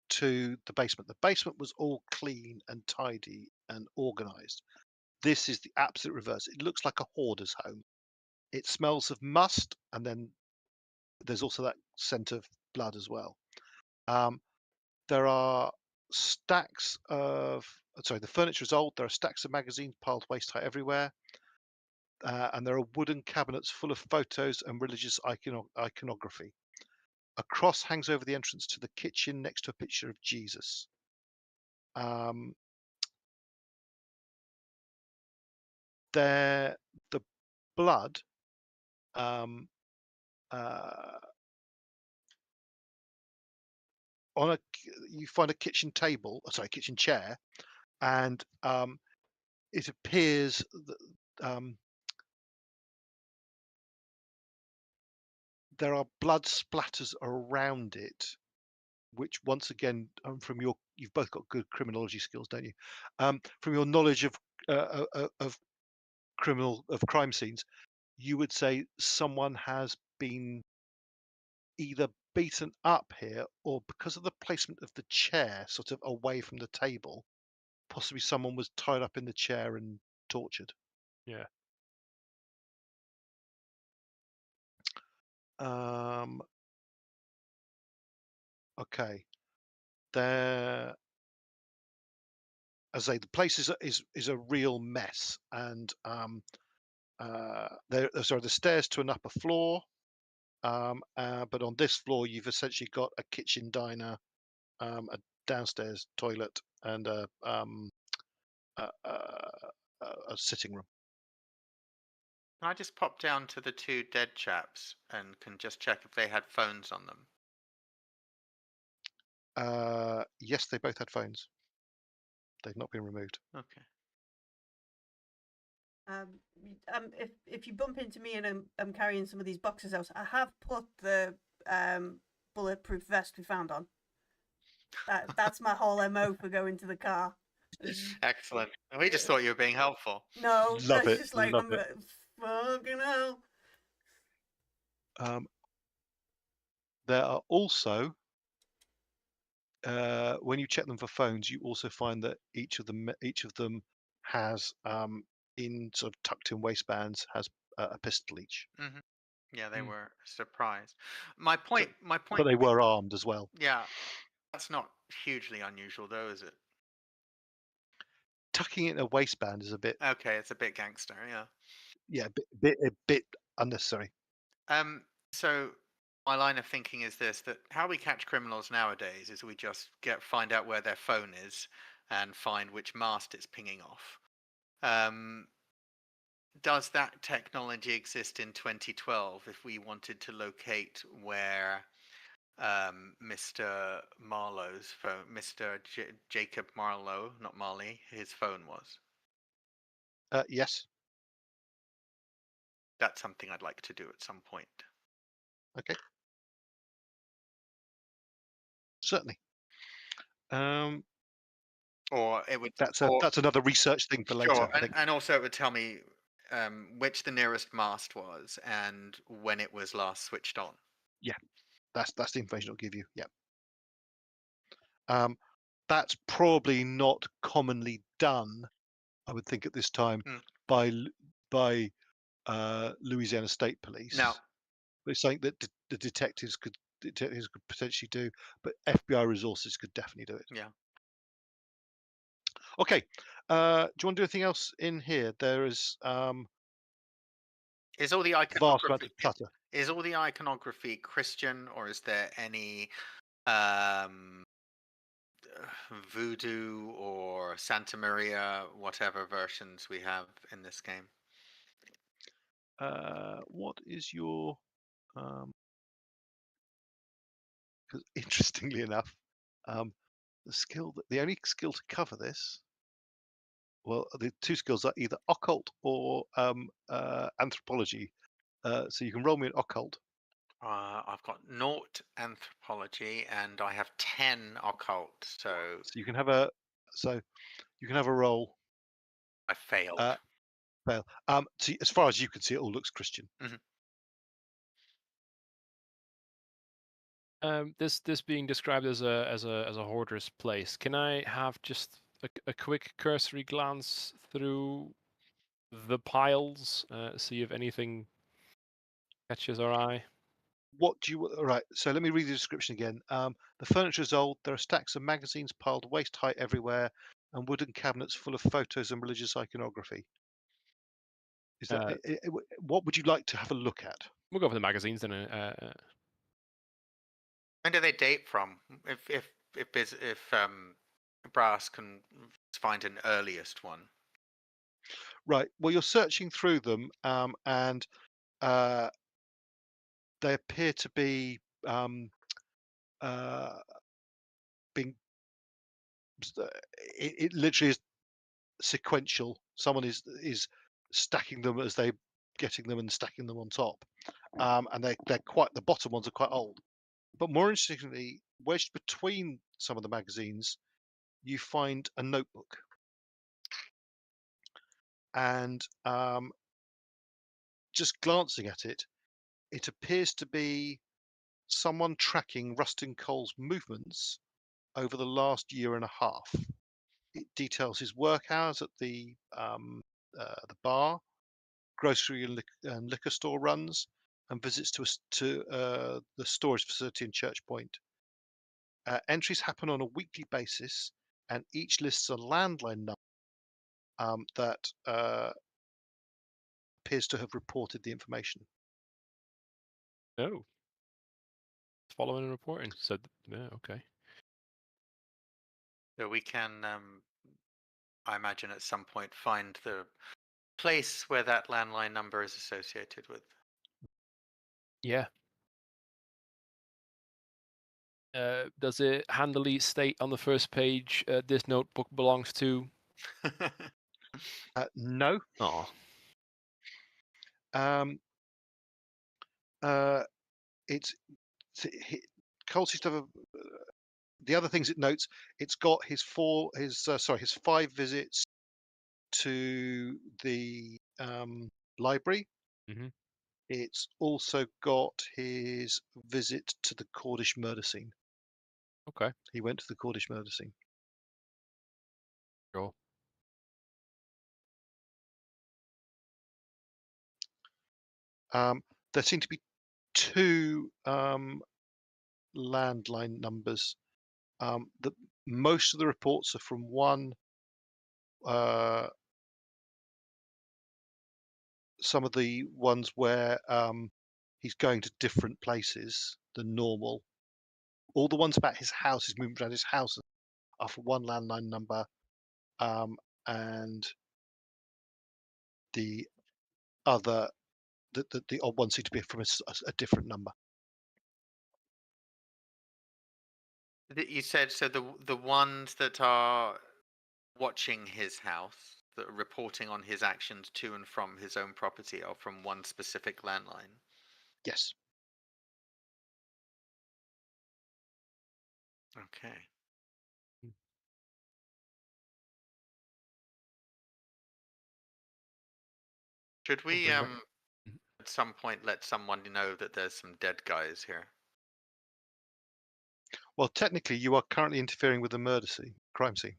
to the basement. The basement was all clean and tidy and organized. This is the absolute reverse. It looks like a hoarder's home. It smells of must, and then there's also that scent of blood as well. There are stacks of the furniture is old. There are stacks of magazines piled waist high everywhere, and there are wooden cabinets full of photos and religious iconography. A cross hangs over the entrance to the kitchen next to a picture of Jesus. The blood you find a kitchen chair, and it appears that there are blood splatters around it, which once again, you've both got good criminology skills, don't you? From your knowledge of crime scenes, you would say someone has been either beaten up here, or because of the placement of the chair sort of away from the table, possibly someone was tied up in the chair and tortured. Yeah. Okay. There, as I say, the place is a real mess, and there are the stairs to an upper floor, but on this floor you've essentially got a kitchen diner, a downstairs toilet, and a sitting room. Can I just pop down to the two dead chaps and can just check if they had phones on them? Yes, they both had phones. They've not been removed. Okay. If you bump into me and I'm carrying some of these boxes out, I have put the bulletproof vest we found on. That's my whole MO for going to the car. Excellent. We just thought you were being helpful. No, Love that's it. just like, Love it. fucking hell. There are also, when you check them for phones, you also find that each of them has, in sort of tucked in waistbands, has a pistol each. Mm-hmm. Yeah, they were surprised. My point. But they were armed as well. Yeah, that's not hugely unusual, though, is it? Tucking it in a waistband is a bit. Okay, it's a bit gangster. Yeah. Yeah, a bit unnecessary. So my line of thinking is this: that how we catch criminals nowadays is we just find out where their phone is and find which mast it's pinging off. Does that technology exist in 2012 if we wanted to locate where Mr. Marlowe's phone, Mr. Jacob Marlowe, not Marley, his phone was? Yes. That's something I'd like to do at some point. Okay. Certainly. Or it would. That's another research thing for later. Sure, I think. and also it would tell me which the nearest mast was and when it was last switched on. Yeah, that's the information it'll give you. Yeah. That's probably not commonly done, I would think, at this time by Louisiana State Police. No. But it's something that the detectives could potentially do, but FBI resources could definitely do it. Yeah. Okay. Do you want to do anything else in here? There is Is all the vast amount of clutter. Is all the iconography Christian, or is there any voodoo or Santa Maria, whatever versions we have in this game? What is your because interestingly enough, the only skill to cover this, well, the two skills are either occult or anthropology. So you can roll me an occult. I've got 0 anthropology and I have 10 occult. So you can have a roll. I failed. Fail. So as far as you can see, it all looks Christian. This being described as a hoarder's place. Can I have just a quick cursory glance through the piles, see if anything catches our eye? what do you? All right. So let me read the description again. The furniture is old. There are stacks of magazines piled waist height everywhere, and wooden cabinets full of photos and religious iconography. Is that what would you like to have a look at? We'll go for the magazines then. When do they date from? If Brass can find an earliest one. Right. Well, you're searching through them, and they appear to be being. It literally is sequential. Someone is stacking them as they getting them and stacking them on top, and they're quite. The bottom ones are quite old. But more interestingly, wedged between some of the magazines, you find a notebook, and just glancing at it, it appears to be someone tracking Rustin Cole's movements over the last year and a half. It details his work hours at the bar, grocery and liquor store runs, and visits to the storage facility in Church Point. Entries happen on a weekly basis, and each lists a landline number that appears to have reported the information. Oh, following and reporting. So yeah, okay. So we can, I imagine, at some point find the place where that landline number is associated with. Yeah. Does it handily state on the first page this notebook belongs to? No. Oh. It's Cole seems to have the other things it notes. It's got his 5 visits to the library. Mm-hmm. It's also got his visit to the Cordish murder scene. Okay. He went to the Cordish murder scene. Sure. There seem to be 2 landline numbers. Most of the reports are from one. Some of the ones where he's going to different places than normal. All the ones about his house, his movement around his house, are for one landline number, and the other, the odd ones seem to be from a different number. You said so. The ones that are watching his house, that are reporting on his actions to and from his own property, are from one specific landline. Yes. Okay. Should we at some point let someone know that there's some dead guys here? Well, technically, you are currently interfering with the crime scene.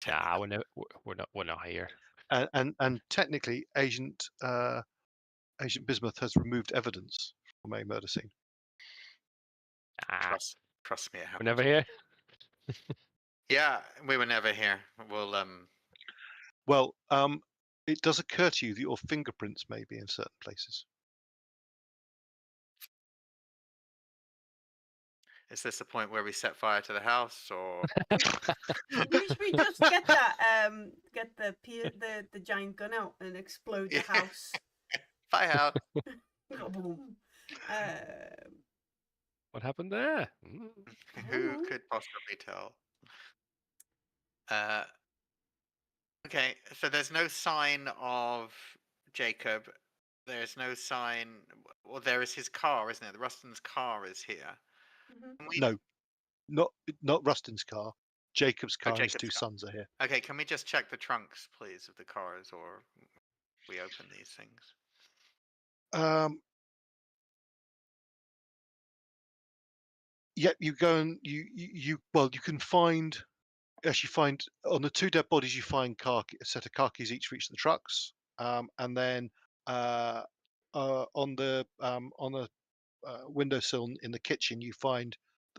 Nah, we're not here. And technically, Agent Bismuth has removed evidence from a murder scene. Trust me, it happened. We're never here. Yeah, we were never here. We'll Well, it does occur to you that your fingerprints may be in certain places. Is this the point where we set fire to the house, or we just get that get the giant gun out and explode the house? Fire out. What happened there? Who could possibly tell? Okay, so there's no sign of Jacob. There's no sign. Well, there is his car, isn't it? The Rustin's car is here. No, not Rustin's car. Jacob's car and his Jacob's 2 sons are here. Okay, can we just check the trunks, please, of the cars, or we open these things? Yeah, you go and you can find on the 2 dead bodies, you find a set of car keys each for each of the trucks, and then on the windowsill in the kitchen, you find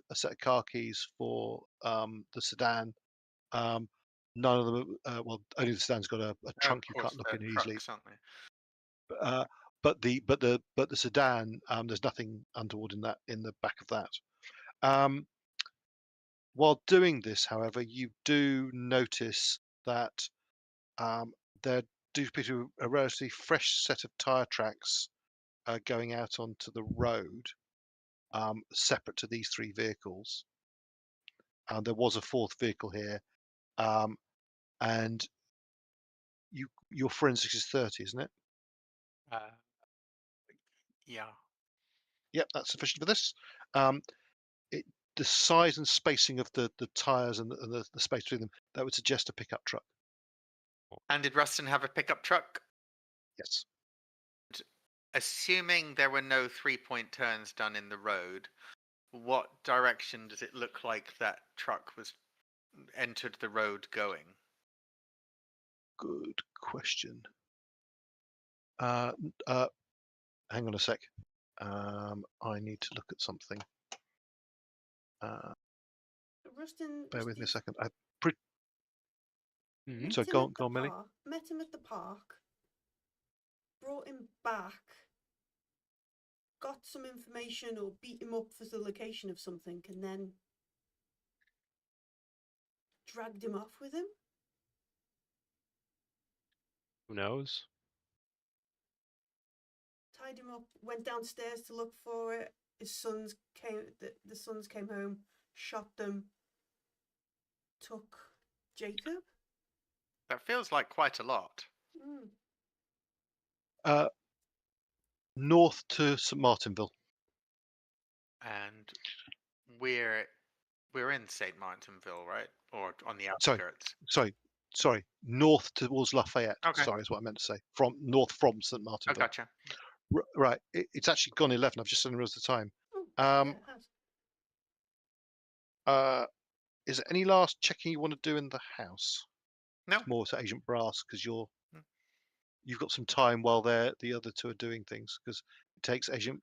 a set of car keys for the sedan. None of them, well, only the sedan's got a trunk you can't look in easily. Aren't they? But the sedan, there's nothing untoward in the back of that. While doing this, however, you do notice that there do appear to be a relatively fresh set of tyre tracks going out onto the road, separate to these 3 vehicles. There was a 4th vehicle here, and your forensics is 30, isn't it? Yeah. Yep, that's sufficient for this. The size and spacing of the tyres and the space between them, that would suggest a pickup truck. And did Rustin have a pickup truck? Yes. Assuming there were no 3-point turns done in the road, what direction does it look like that truck was entered the road going? Good question. Hang on a sec. I need to look at something. Rustin. Bear with me a second. Met So him go at the on, Millie. Met him at the park. Brought him back. Got some information or beat him up for the location of something, and then dragged him off with him. Who knows? Tied him up. Went downstairs to look for it. His sons came. The sons came home. Shot them. Took Jacob. That feels like quite a lot. North to St. Martinville. And we're in St. Martinville, right? Or on the outskirts? Sorry. North towards Lafayette. Okay. Sorry, is what I meant to say. North from St. Oh, Martinville. gotcha. Right. It's actually gone 11. I've just realised the time. Yeah, it has. Is there any last checking you want to do in the house? No. It's more to Agent Brass because you've got some time while the other 2 are doing things, because it takes Agent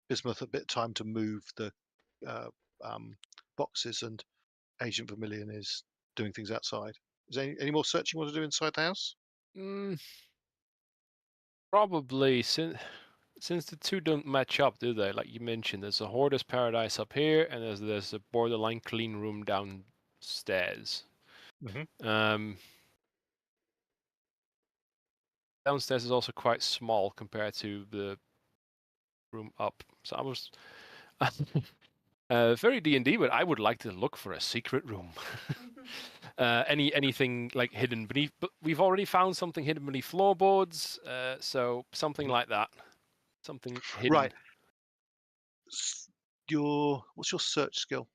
Bismuth a bit of time to move the boxes, and Agent Vermillion is doing things outside. Is there any more searching you want to do inside the house? Probably, since the 2 don't match up, do they? Like you mentioned, there's a hoarder's paradise up here, and there's a borderline clean room downstairs. Downstairs is also quite small compared to the room up. So I was very D&D, but I would like to look for a secret room. Anything like hidden beneath, but we've already found something hidden beneath floorboards, so something like that, something hidden. Right. What's your search skill?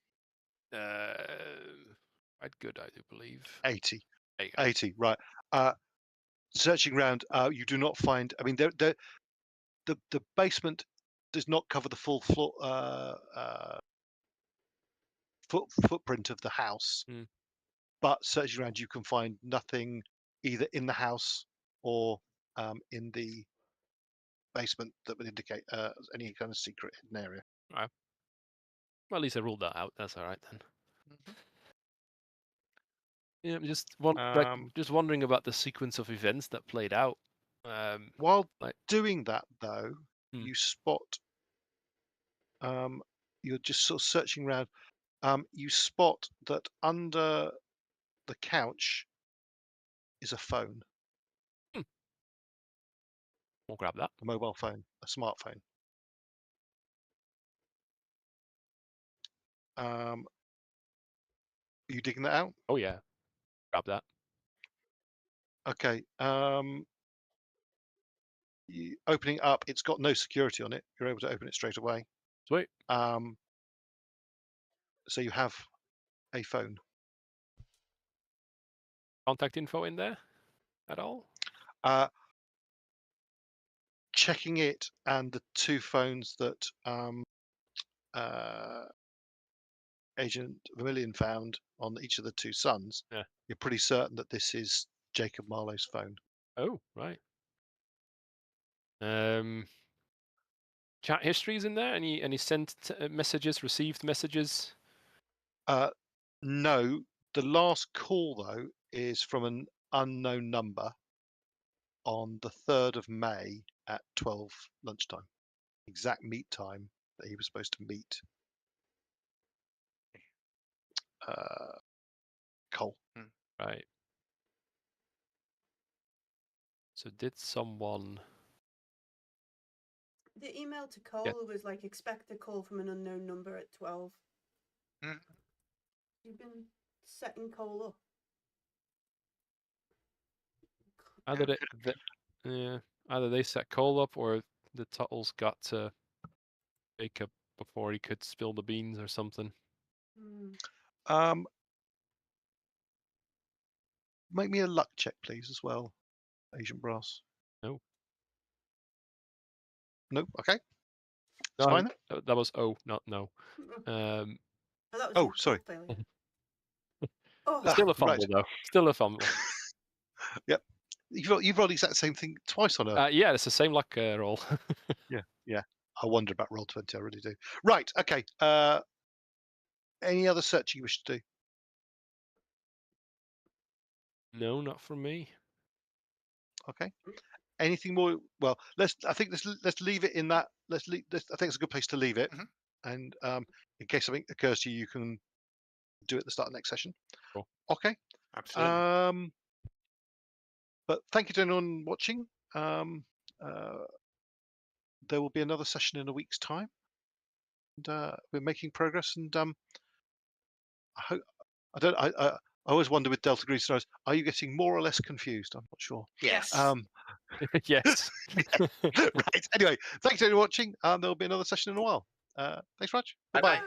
Quite good, I do believe. 80. 80. Right. Searching around, you do not find. I mean, the basement does not cover the full floor footprint of the house. But searching around, you can find nothing either in the house or in the basement that would indicate any kind of secret hidden area. Right. Well, at least I ruled that out. That's all right then. Yeah, just wondering about the sequence of events that played out. While doing that, though, you spot. You're just sort of searching around. You spot that under the couch is a phone. We'll grab that. A mobile phone, a smartphone. Are you digging that out? Oh yeah, grab that. Okay. Opening it up, it's got no security on it. You're able to open it straight away. Sweet. So you have a phone. Contact info in there at all? Checking it and the 2 phones that Agent Vermillion found on each of the 2 sons, you're pretty certain that this is Jacob Marlowe's phone. Oh, right. chat histories in there? Any sent messages, received messages? No. The last call though is from an unknown number on the 3rd of May at 12 lunchtime. Exact meet time that he was supposed to meet Cole. Right. So did someone... The email to Cole was like, expect a call from an unknown number at 12. You've been setting Cole up. Either they set Cole up or the Tuttles got to Jacob before he could spill the beans or something. Make me a luck check, please, as well, Agent Brass. No. No. Okay. No, Fine. that was not no. That was sorry. Still a fumble, right. though. Still a fumble. Yep. You've rolled the exact same thing twice on a. Yeah, it's the same luck roll. Yeah. I wonder about Roll20. I really do. Right. Okay. Any other search you wish to do? No, not from me. Okay. Anything more? Well, let's leave it in that. I think it's a good place to leave it. And in case something occurs to you, you can do it at the start of the next session. Cool. Okay. Absolutely. But thank you to anyone watching. There will be another session in a week's time. And we're making progress. And I always wonder with Delta Green Stars, are you getting more or less confused? I'm not sure. Yes. Yes. Right. Anyway, thanks for watching. There'll be another session in a while. Thanks, Raj. Bye-bye.